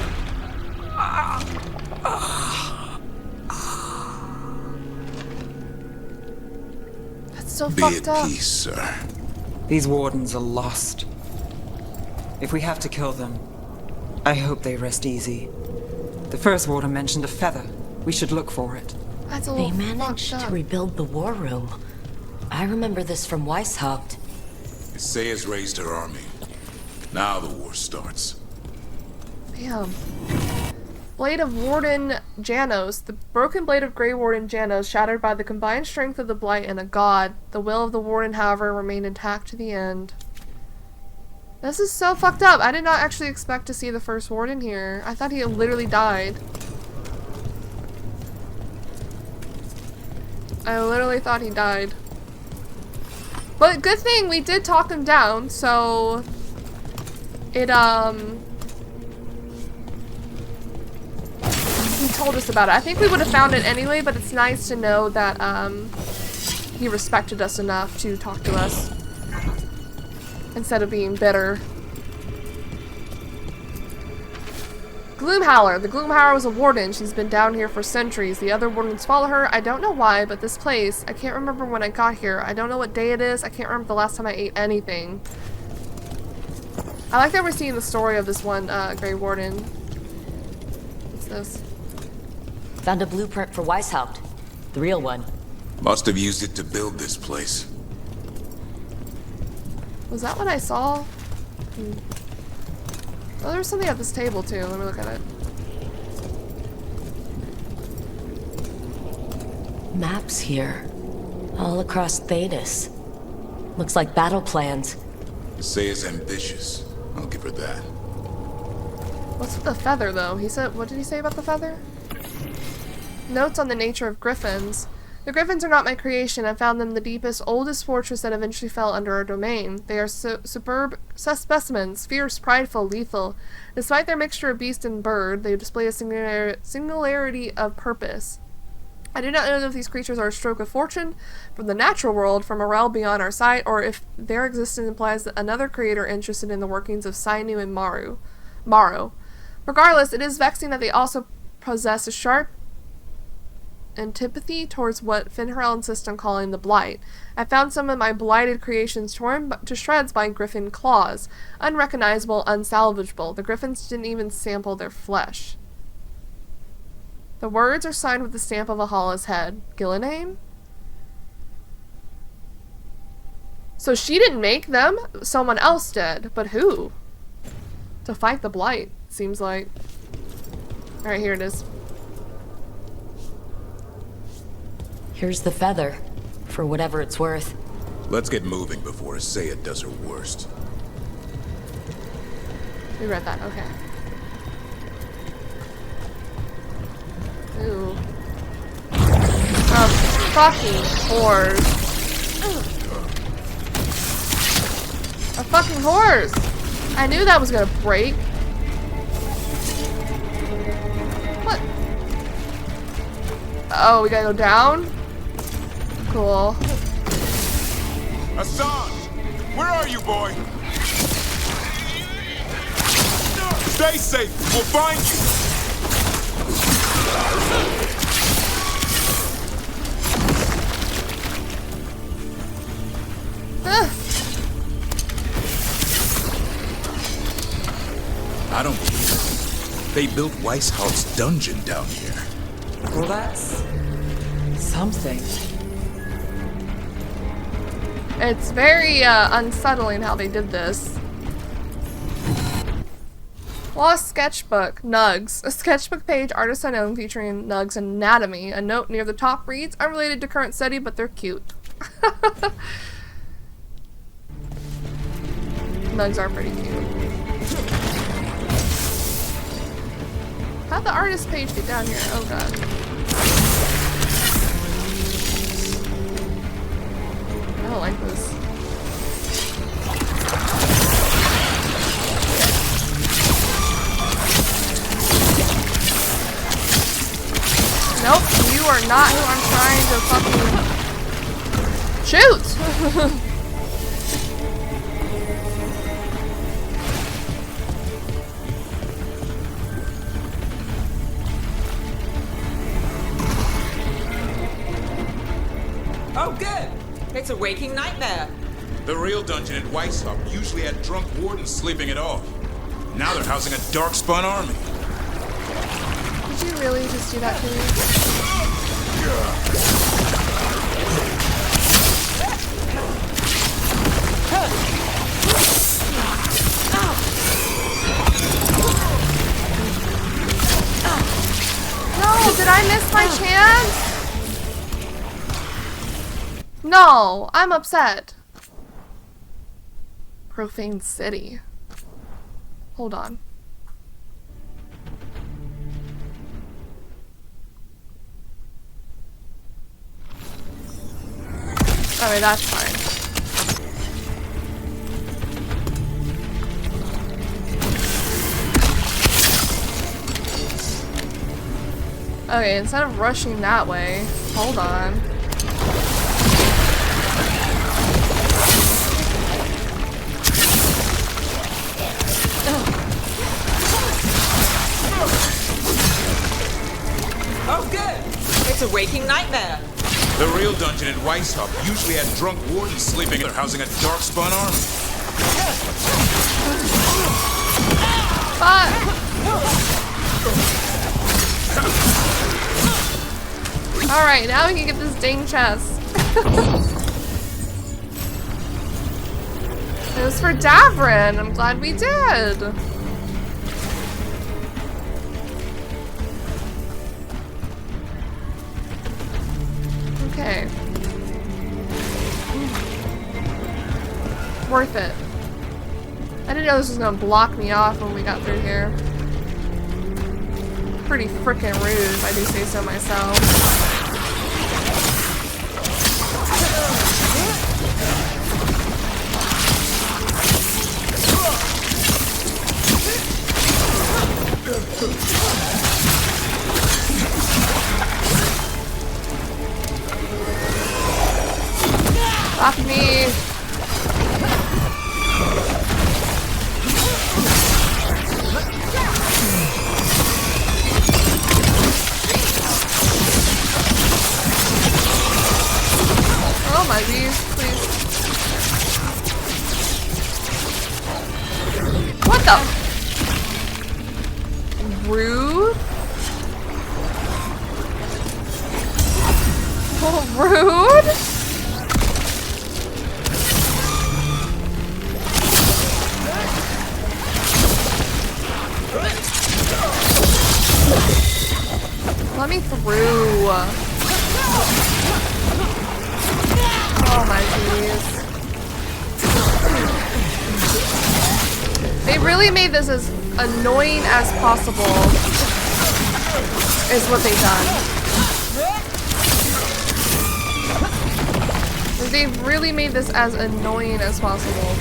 That's so Be fucked at up. peace, sir. These Wardens are lost. If we have to kill them, I hope they rest easy. The first Warden mentioned a feather. We should look for it. That's a They little managed fucked to up. rebuild the war room. I remember this from Weishaupt. Isaiah's raised her army. Now the war starts. Damn. Blade of Warden Janos. The broken blade of Grey Warden Janos, shattered by the combined strength of the Blight and a god. The will of the Warden, however, remained intact to the end. This is so fucked up. I did not actually expect to see the first Warden here. I thought he had literally died. I literally thought he died. But good thing we did talk him down, so... It, he told us about it. I think we would have found it anyway, but it's nice to know that, he respected us enough to talk to us. Instead of being bitter. Gloomhowler. The Gloomhowler was a warden. She's been down here for centuries. The other wardens follow her. I don't know why, but this place, I can't remember when I got here. I don't know what day it is. I can't remember the last time I ate anything. I like that we're seeing the story of this one Grey Warden. What's this? Found a blueprint for Weishaupt. The real one. Must have used it to build this place. Was that what I saw? Oh, there's something at this table too. Let me look at it. Maps here. All across Thedas. Looks like battle plans. Isaiah's ambitious. I'll give her that. What's with the feather though? He said, what did he say about the feather? Notes on the nature of griffins. The griffins are not my creation. I found them in the deepest, oldest fortress that eventually fell under our domain. They are superb specimens, fierce, prideful, lethal. Despite their mixture of beast and bird, they display a singularity of purpose. I do not know if these creatures are a stroke of fortune from the natural world, from a realm beyond our sight, or if their existence implies that another creator interested in the workings of Sinew and Morrow. Regardless, it is vexing that they also possess a sharp antipathy towards what Finharel insists on calling the Blight. I found some of my blighted creations torn to shreds by griffin claws. Unrecognizable, unsalvageable. The griffins didn't even sample their flesh. The words are signed with the stamp of Ahala's head. Gillenane? So she didn't make them? Someone else did. But who? To fight the Blight, seems like. Alright, here it is. Here's the feather, for whatever it's worth. Let's get moving before Isaiah does her worst. We read that, okay. Ooh. Fucking whores. fucking horse! I knew that was gonna break. What? Oh, we gotta go down? Cool. Hassan! Where are you, boy? Stay safe! We'll find you! I don't believe it. They built Weishaupt's dungeon down here. Well, that's something. It's very unsettling how they did this. Lost sketchbook, Nugs. A sketchbook page, artist unknown, featuring Nugs' anatomy. A note near the top reads, unrelated to current study, but they're cute. Nugs are pretty cute. How'd the artist page get down here? Oh god. I don't like this. Nope, you are not who I'm trying to fucking shoot! Oh, good! It's a waking nightmare. The real dungeon at Weishaupt usually had drunk wardens sleeping it off. Now they're housing a dark-spun army. Did you really just do that to me? No, did I miss my chance? No, I'm upset. Profane city. Hold on. Alright, that's fine. Okay, instead of rushing that way, hold on. Oh, good! It's a waking nightmare. The real dungeon at Weishaupt usually had drunk wardens sleeping. They're housing a dark-spun army. Alright, now we can get this dang chest. It was for Davrin. I'm glad we did. Okay. Worth it. I didn't know this was gonna block me off when we got through here. Pretty frickin' rude, if I do say so myself. Fuck me. Oh my geez, please. What the? Rude? Oh, rude? Let me through. Oh my jeez. They really made this as annoying as possible, is what they've done. They've really made this as annoying as possible.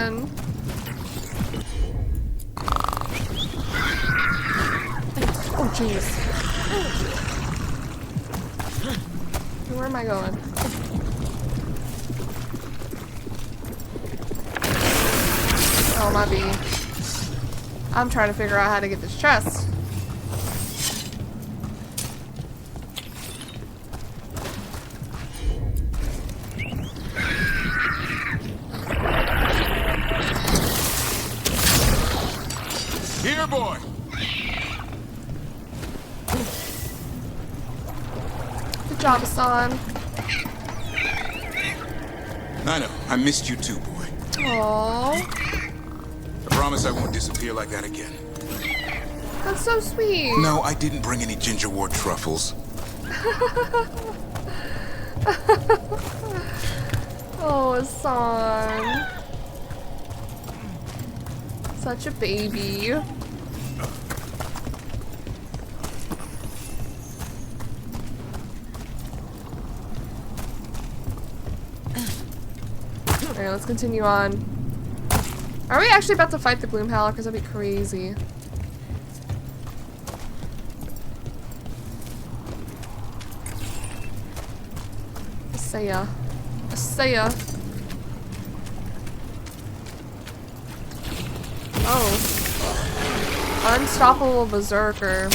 on. Oh, jeez. Where am I going? Oh, my bee. I'm trying to figure out how to get this chest. Here, boy. Good job, Hassan. I know. I missed you too, boy. Aww. I promise I won't disappear like that again. That's so sweet. No, I didn't bring any gingerwort truffles. Oh, Hassan. Such a baby. Alright, let's continue on. Are we actually about to fight the Gloom Howler? Because that'd be crazy. Asaya. Asaya. Oh. Unstoppable Berserker.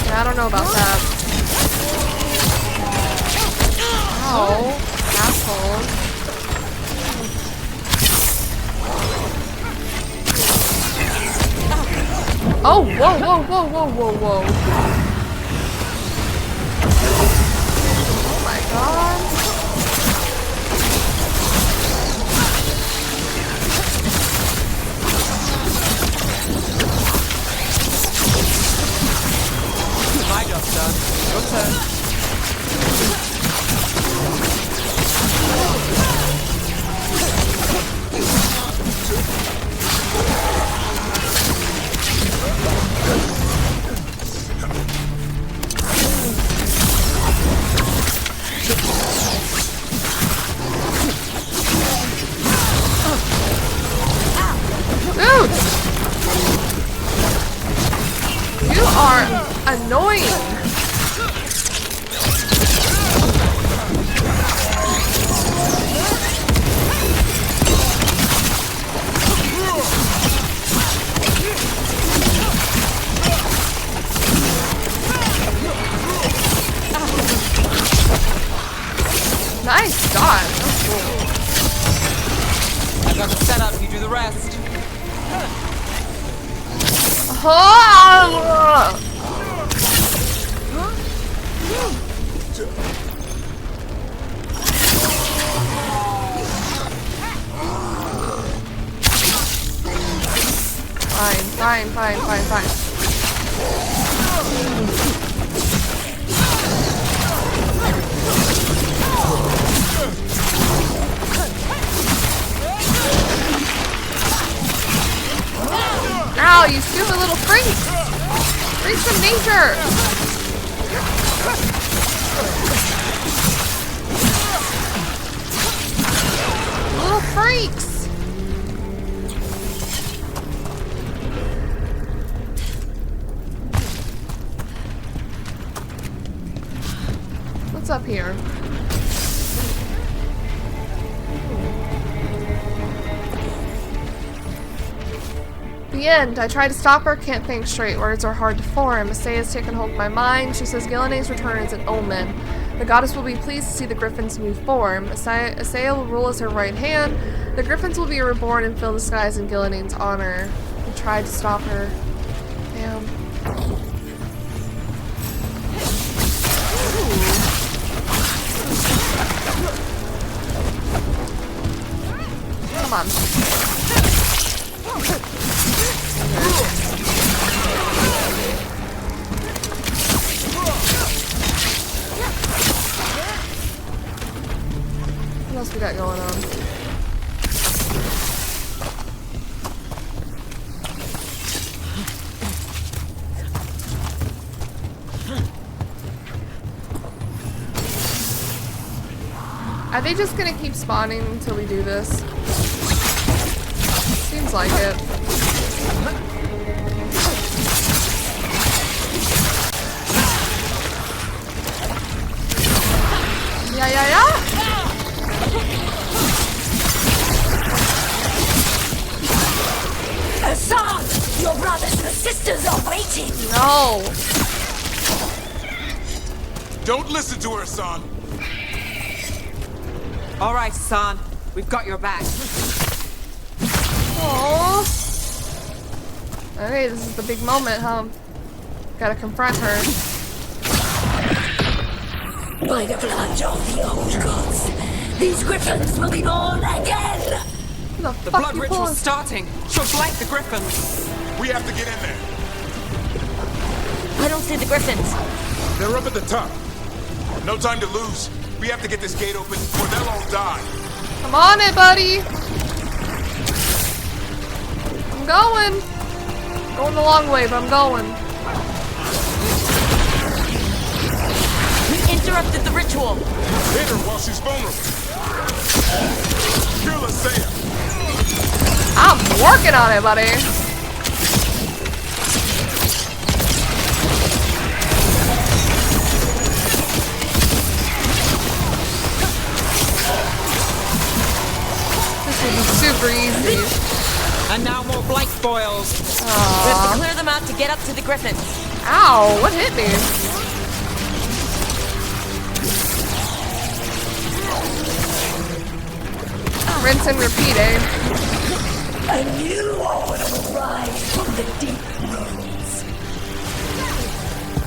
Yeah, I don't know about that. Ow. Asshole. Oh, whoa, whoa, whoa, whoa, whoa, whoa. Oh my god. My job's done. Your turn. Dude! You are annoying! Nice dodge. That's cool. I've got the setup, you do the rest. Fine. Ow, you stupid little freaks! Freaks of nature! Little freaks! What's up here? The end. I try to stop her, can't think straight. Words are hard to form. Asaya's taken hold of my mind. She says Gilnea's return is an omen. The goddess will be pleased to see the Griffin's new form. Asaya will rule as her right hand. The Griffins will be reborn and fill the skies in Gilnea's honor. I tried to stop her. Damn. Come on. What else we got going on? Are they just gonna keep spawning until we do this? Seems like it. Yeah, yeah, yeah! Hassan! Your brothers and sisters are waiting! No! Don't listen to her, son! All right, son. We've got your back. Aww. Okay, this is the big moment, huh? Gotta confront her. By the blood of the old gods, these griffins will be born again! The blood ritual's starting. She'll blight the griffins. We have to get in there. I don't see the griffins. They're up at the top. No time to lose. We have to get this gate open or they'll all die. Come on it, buddy! I'm going! Going the long way, but I'm going. We interrupted the ritual. Hit her while she's vulnerable. Kill her, Saya. I'm working on it, buddy. This will be super easy. And now more blight foils. We have to clear them out to get up to the griffins. Ow, what hit me? Rinse and repeat, eh? A new order will rise from the deep roots.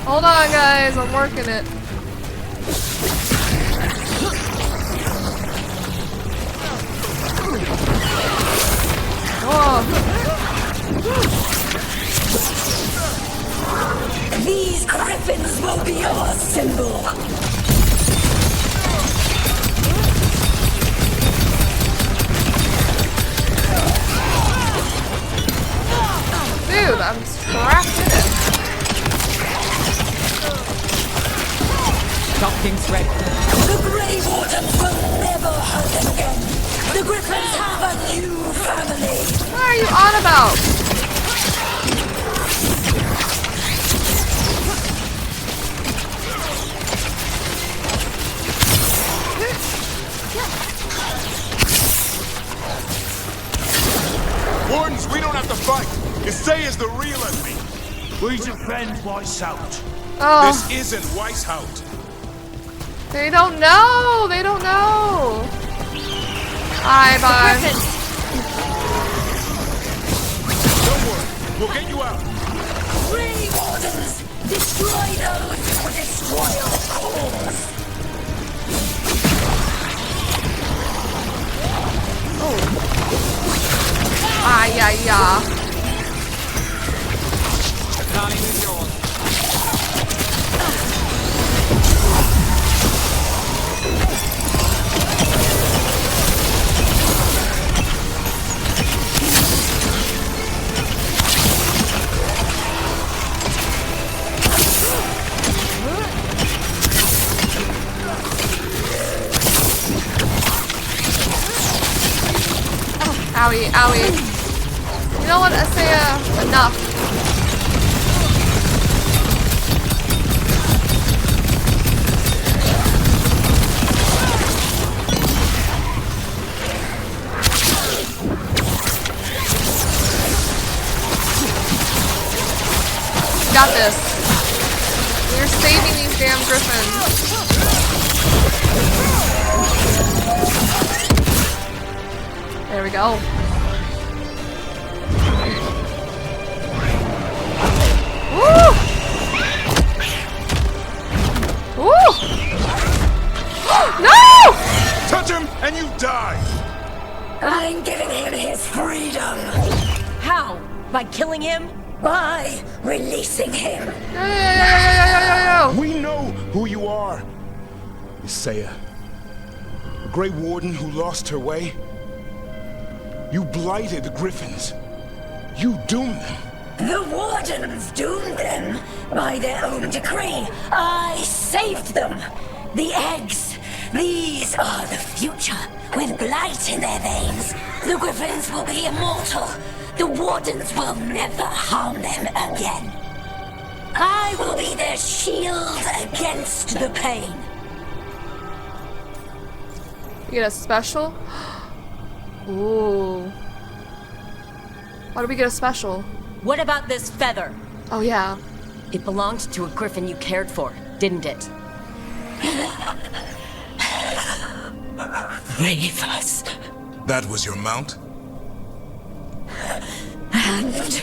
Hold on, guys, I'm working it. Whoa. These griffins will be our symbol. Dude, I'm trapped in it. Talking's ready. The Grey Wardens will never hurt them again. The griffins have a new family. What are you on about? Wardens, we don't have to fight. Isaya's the real enemy. We defend Weishaupt. Oh. This isn't Weishaupt. They don't know. They don't know. Bye, bye. Don't worry. We'll get you out. Grey Wardens, destroy those who destroy our cause. Oh. Ah, yeah, yeah. Nani is yours. Owie, owie. You know what, Isaiah? Enough. Got this. We're saving these damn griffins. There we go. Woo! Woo! No! Touch him and you die. I'm giving him his freedom. How? By killing him? By releasing him. We know who you are. Isaiah. A Grey Warden who lost her way. You blighted the griffins. You doomed them. The Wardens doomed them by their own decree. I saved them. The eggs, These are the future. With blight in their veins, the Griffins will be immortal. The Wardens will never harm them again. I will be their shield against the pain. You get a special? Ooh. Why do we get a special? What about this feather? Oh, yeah. It belonged to a griffin you cared for, didn't it? Reavers. That was your mount? And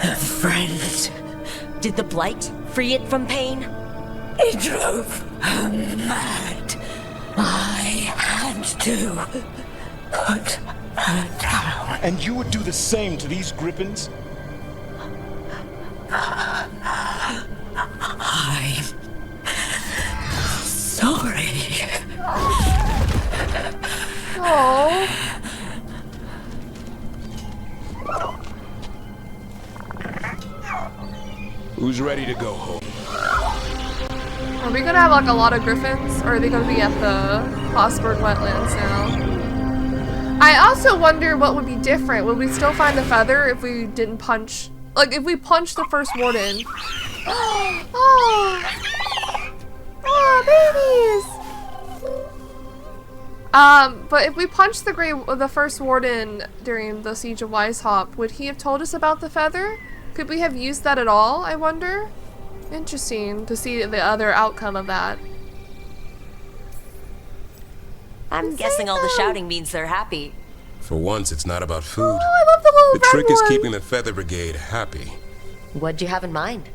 a friend. Did the blight free it from pain? It drove her mad. I had to put her down. And you would do the same to these griffins? I'm sorry. Oh. Who's ready to go home? Are we gonna have like a lot of griffins, or are they gonna be at the Hossberg wetlands now? I also wonder what would be different. Would we still find the feather if we didn't punch? Like if we punched the first warden? Oh, babies! But if we punched the first warden during the Siege of Weishaupt, would he have told us about the feather? Could we have used that at all, I wonder? Interesting to see the other outcome of that. I'm guessing all the shouting means they're happy. For once, it's not about food. Oh, I love the little The red trick is one. keeping the Feather Brigade happy. What'd you have in mind?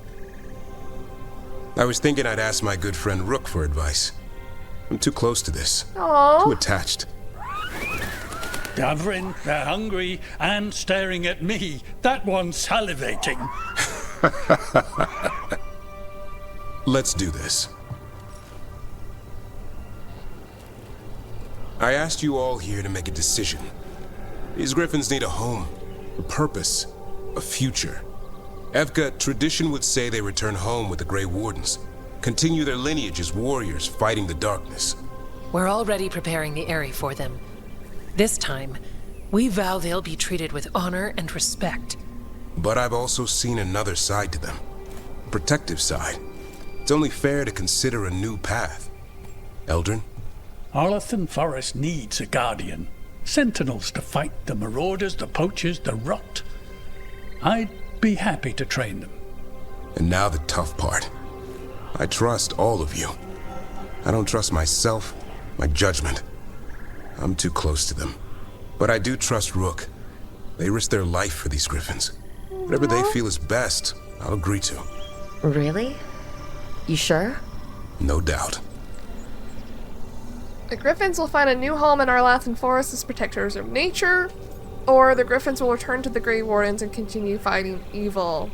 I was thinking I'd ask my good friend Rook for advice. I'm too close to this. Aww. Too attached. Gavrin, they're hungry and staring at me. That one's salivating. Let's do this. I asked you all here to make a decision. These griffins need a home, a purpose, a future. Evka, tradition would say they return home with the Grey Wardens, continue their lineage as warriors fighting the darkness. We're already preparing the Eyrie for them. This time, we vow they'll be treated with honor and respect. But I've also seen another side to them, a protective side. It's only fair to consider a new path. Eldrin? Arlathan Forest needs a guardian. Sentinels to fight the marauders, the poachers, the rot. I'd be happy to train them. And now the tough part. I trust all of you. I don't trust myself, my judgment. I'm too close to them. But I do trust Rook. They risk their life for these griffins. Whatever they feel is best, I'll agree to. Really? You sure? No doubt. The griffins will find a new home in Arlathan Forest as protectors of nature, or the griffins will return to the Grey Wardens and continue fighting evil.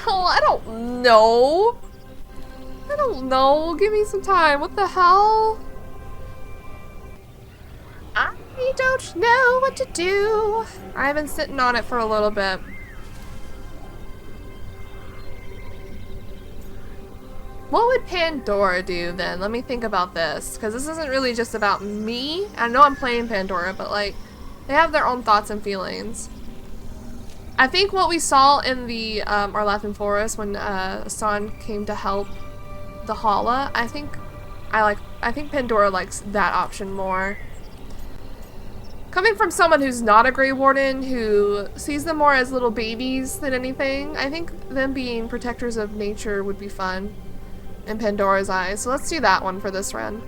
Oh, I don't know. I don't know. Give me some time. What the hell? I don't know what to do. I've been sitting on it for a little bit. What would Pandora do then? Let me think about this, because this isn't really just about me. I know I'm playing Pandora, but like, they have their own thoughts and feelings. I think what we saw in the Arlathan Forest when San came to help the Hala, I think Pandora likes that option more. Coming from someone who's not a Grey Warden, who sees them more as little babies than anything, I think them being protectors of nature would be fun in Pandora's eyes. So let's do that one for this run.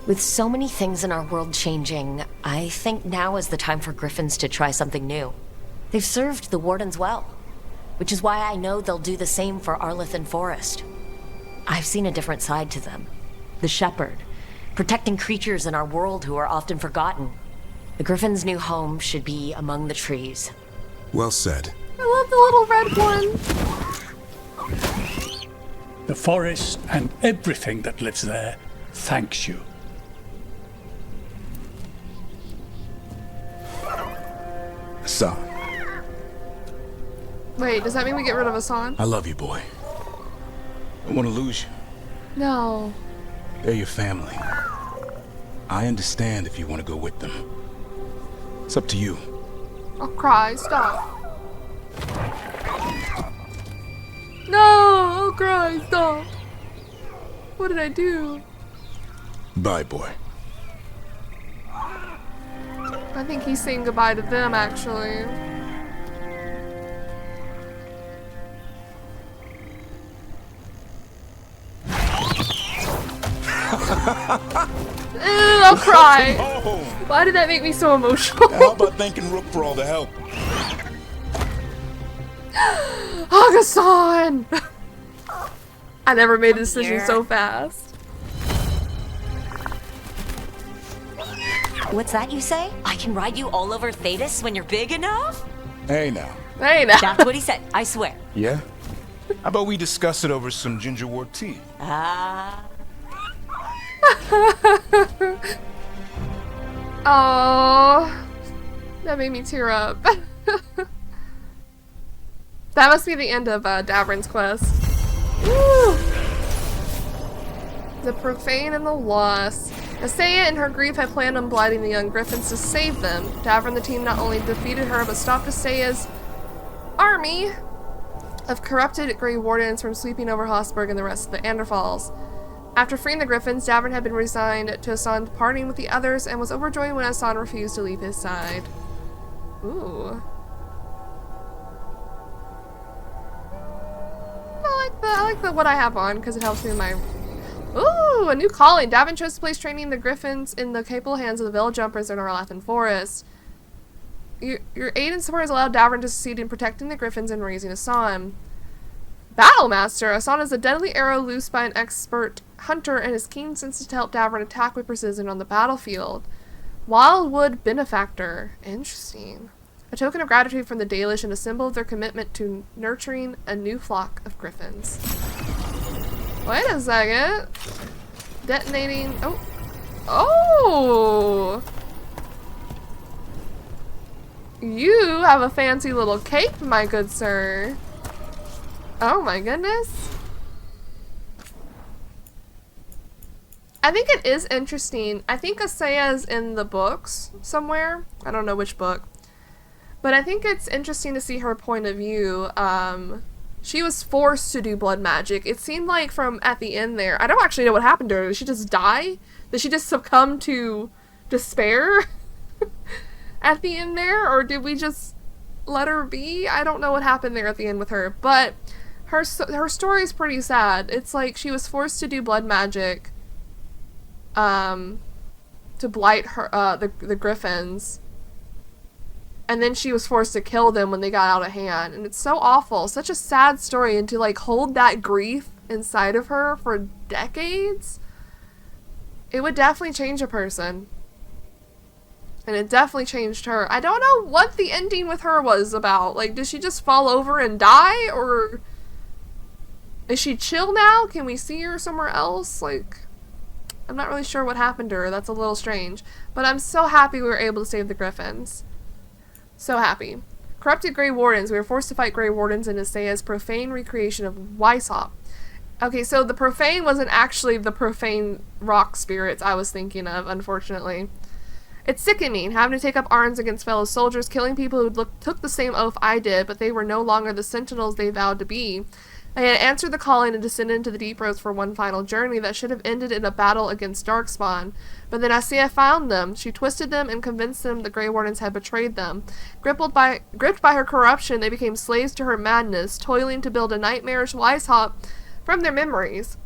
With so many things in our world changing, I think now is the time for griffins to try something new. They've served the Wardens well, which is why I know they'll do the same for Arlathan Forest. I've seen a different side to them. The shepherd, protecting creatures in our world who are often forgotten. The griffin's new home should be among the trees. Well said. I love the little red one. The forest and everything that lives there thanks you. Son, Wait, does that mean we get rid of Asan? I love you, boy. I want to lose you. No. They're your family. I understand if you want to go with them. It's up to you. I'll cry. Stop. No! I'll cry. Stop. What did I do? Bye, boy. I think he's saying goodbye to them, actually. Ew, I'll cry. Why did that make me so emotional? How about thanking Rook for all the help? Hagasan! I never made a decision so fast. What's that you say? I can ride you all over Thedas when you're big enough? Hey now. Hey now. That's what he said, I swear. Yeah? How about we discuss it over some gingerwort tea? Ah. Oh, that made me tear up. That must be the end of Davrin's quest. Woo! The Profane and the Lost. Asaya in her grief had planned on blighting the young griffins to save them. Davrin and the team not only defeated her, but stopped Asaya's army of corrupted Grey Wardens from sweeping over Hossberg and the rest of the Anderfalls. After freeing the Griffins, Davrin had been resigned to Hassan departing with the others and was overjoyed when Hassan refused to leave his side. Ooh. I like the what I have on because it helps me in my... Ooh, a new calling. Davrin chose to place training the Griffins in the capable hands of the Veil Jumpers in Arlathan Forest. Your aid and support has allowed Davrin to succeed in protecting the Griffins and raising Hassan. Battlemaster! Hassan is a deadly arrow loosed by an expert hunter and his keen senses to help Davrin attack with precision on the battlefield. Wildwood Benefactor. Interesting. A token of gratitude from the Dalish and a symbol of their commitment to nurturing a new flock of griffins. Wait a second. Detonating. Oh. Oh! You have a fancy little cape, my good sir. Oh my goodness. I think it is interesting. I think Asaya's in the books somewhere. I don't know which book. But I think it's interesting to see her point of view. She was forced to do blood magic. It seemed like from at the end there, I don't actually know what happened to her. Did she just die? Did she just succumb to despair at the end there? Or did we just let her be? I don't know what happened there at the end with her. But her story is pretty sad. It's like she was forced to do blood magic to blight her the griffins. And then she was forced to kill them when they got out of hand. And it's so awful. Such a sad story. And to like hold that grief inside of her for decades, it would definitely change a person. And it definitely changed her. I don't know what the ending with her was about. Like, did she just fall over and die? Or is she chill now? Can we see her somewhere else? Like, I'm not really sure what happened to her. That's a little strange. But I'm so happy we were able to save the griffins. So happy. Corrupted Grey Wardens. We were forced to fight Grey Wardens in Asaya's profane recreation of Weishaupt. Okay, so the Profane wasn't actually the profane rock spirits I was thinking of, unfortunately. It's sickening, having to take up arms against fellow soldiers, killing people who took the same oath I did, but they were no longer the sentinels they vowed to be. They had answered the calling and descended into the deep roads for one final journey that should have ended in a battle against Darkspawn. But then Asaya found them. She twisted them and convinced them the Grey Wardens had betrayed them. Gripped by her corruption, they became slaves to her madness, toiling to build a nightmarish Weishaupt from their memories.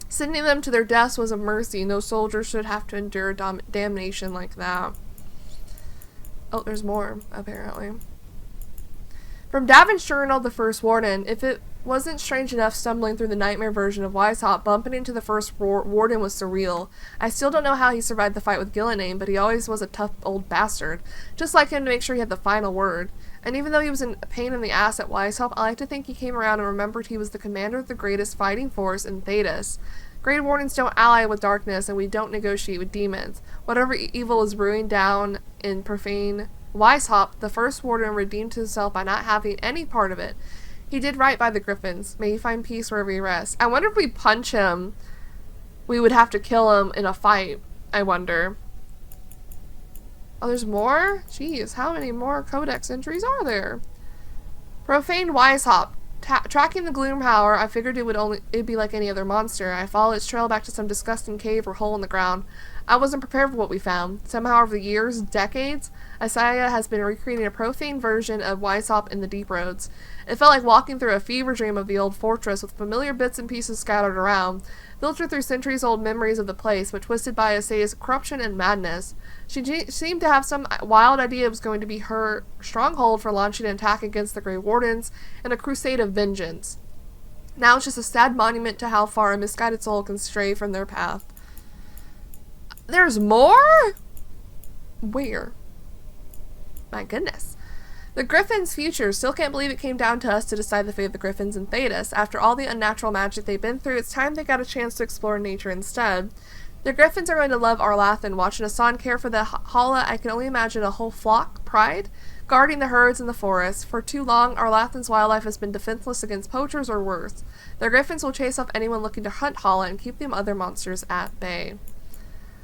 Sending them to their deaths was a mercy. No soldier should have to endure damnation like that. Oh, there's more, apparently. From Davin's journal, the First Warden, if it wasn't strange enough stumbling through the nightmare version of Weishaupt, bumping into the First Warden was surreal. I still don't know how he survived the fight with Gillenane, but he always was a tough old bastard. Just like him to make sure he had the final word. And even though he was a pain in the ass at Weishaupt, I like to think he came around and remembered he was the commander of the greatest fighting force in Thedas. Grey Wardens don't ally with darkness, and we don't negotiate with demons. Whatever evil is brewing down in profane Weishaupt, the First Warden redeemed himself by not having any part of it. He did right by the Griffins. May he find peace wherever he rests. I wonder if we punch him we would have to kill him in a fight, I wonder. Oh, there's more? Jeez, how many more codex entries are there? Profane Wisehop. Tracking the Gloomhauer, I figured it'd be like any other monster. I followed its trail back to some disgusting cave or hole in the ground. I wasn't prepared for what we found. Somehow over the years, decades, Isaiah has been recreating a profane version of Wisehop in the Deep Roads. It felt like walking through a fever dream of the old fortress with familiar bits and pieces scattered around, filtered through centuries-old memories of the place, but twisted by Isaiah's corruption and madness. She seemed to have some wild idea it was going to be her stronghold for launching an attack against the Grey Wardens and a crusade of vengeance. Now it's just a sad monument to how far a misguided soul can stray from their path. There's more? Where? My goodness. The Griffins' future. Still can't believe it came down to us to decide the fate of the Griffins and Thedas. After all the unnatural magic they've been through, it's time they got a chance to explore nature instead. The Griffins are going to love Arlathan. Watching Asan care for the Hala, I can only imagine a whole flock, pride, guarding the herds in the forest. For too long, Arlathan's wildlife has been defenseless against poachers or worse. The Griffins will chase off anyone looking to hunt Hala and keep them other monsters at bay.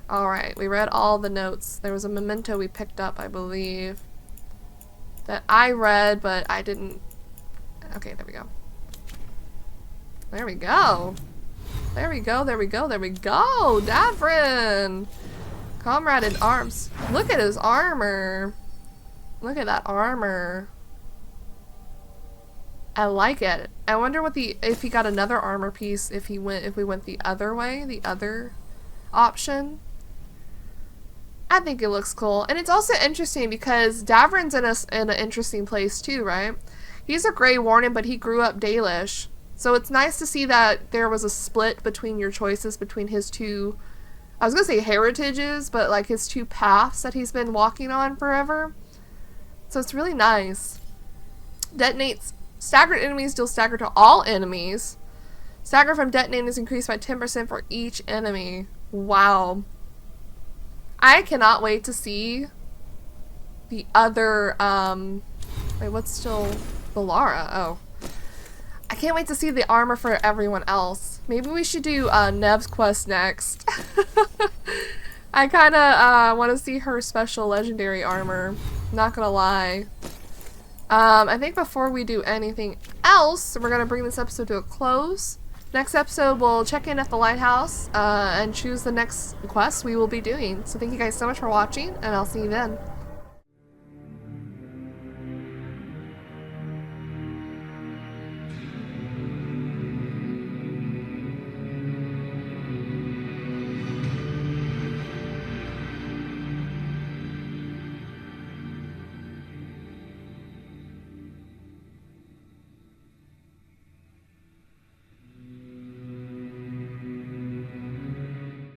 Alright, we read all the notes. There was a memento we picked up, I believe, that I read, but I didn't... Okay, there we go. There we go. There we go, there we go, there we go! Davrin! Comrade in arms. Look at his armor. Look at that armor. I like it. I wonder what if he got another armor piece if we went the other way, the other option. I think it looks cool. And it's also interesting because Davrin's in an interesting place too, right? He's a Grey Warden, but he grew up Dalish. So it's nice to see that there was a split between your choices between his two, I was going to say heritages, but like his two paths that he's been walking on forever. So it's really nice. Detonates. Staggered enemies deal stagger to all enemies. Stagger from detonating is increased by 10% for each enemy. Wow. I cannot wait to see the other, wait, what's still Valara? Oh. I can't wait to see the armor for everyone else. Maybe we should do, Nev's quest next. I kinda, want to see her special legendary armor. Not gonna lie. I think before we do anything else, we're gonna bring this episode to a close. Next episode, we'll check in at the lighthouse and choose the next quest we will be doing. So thank you guys so much for watching, and I'll see you then.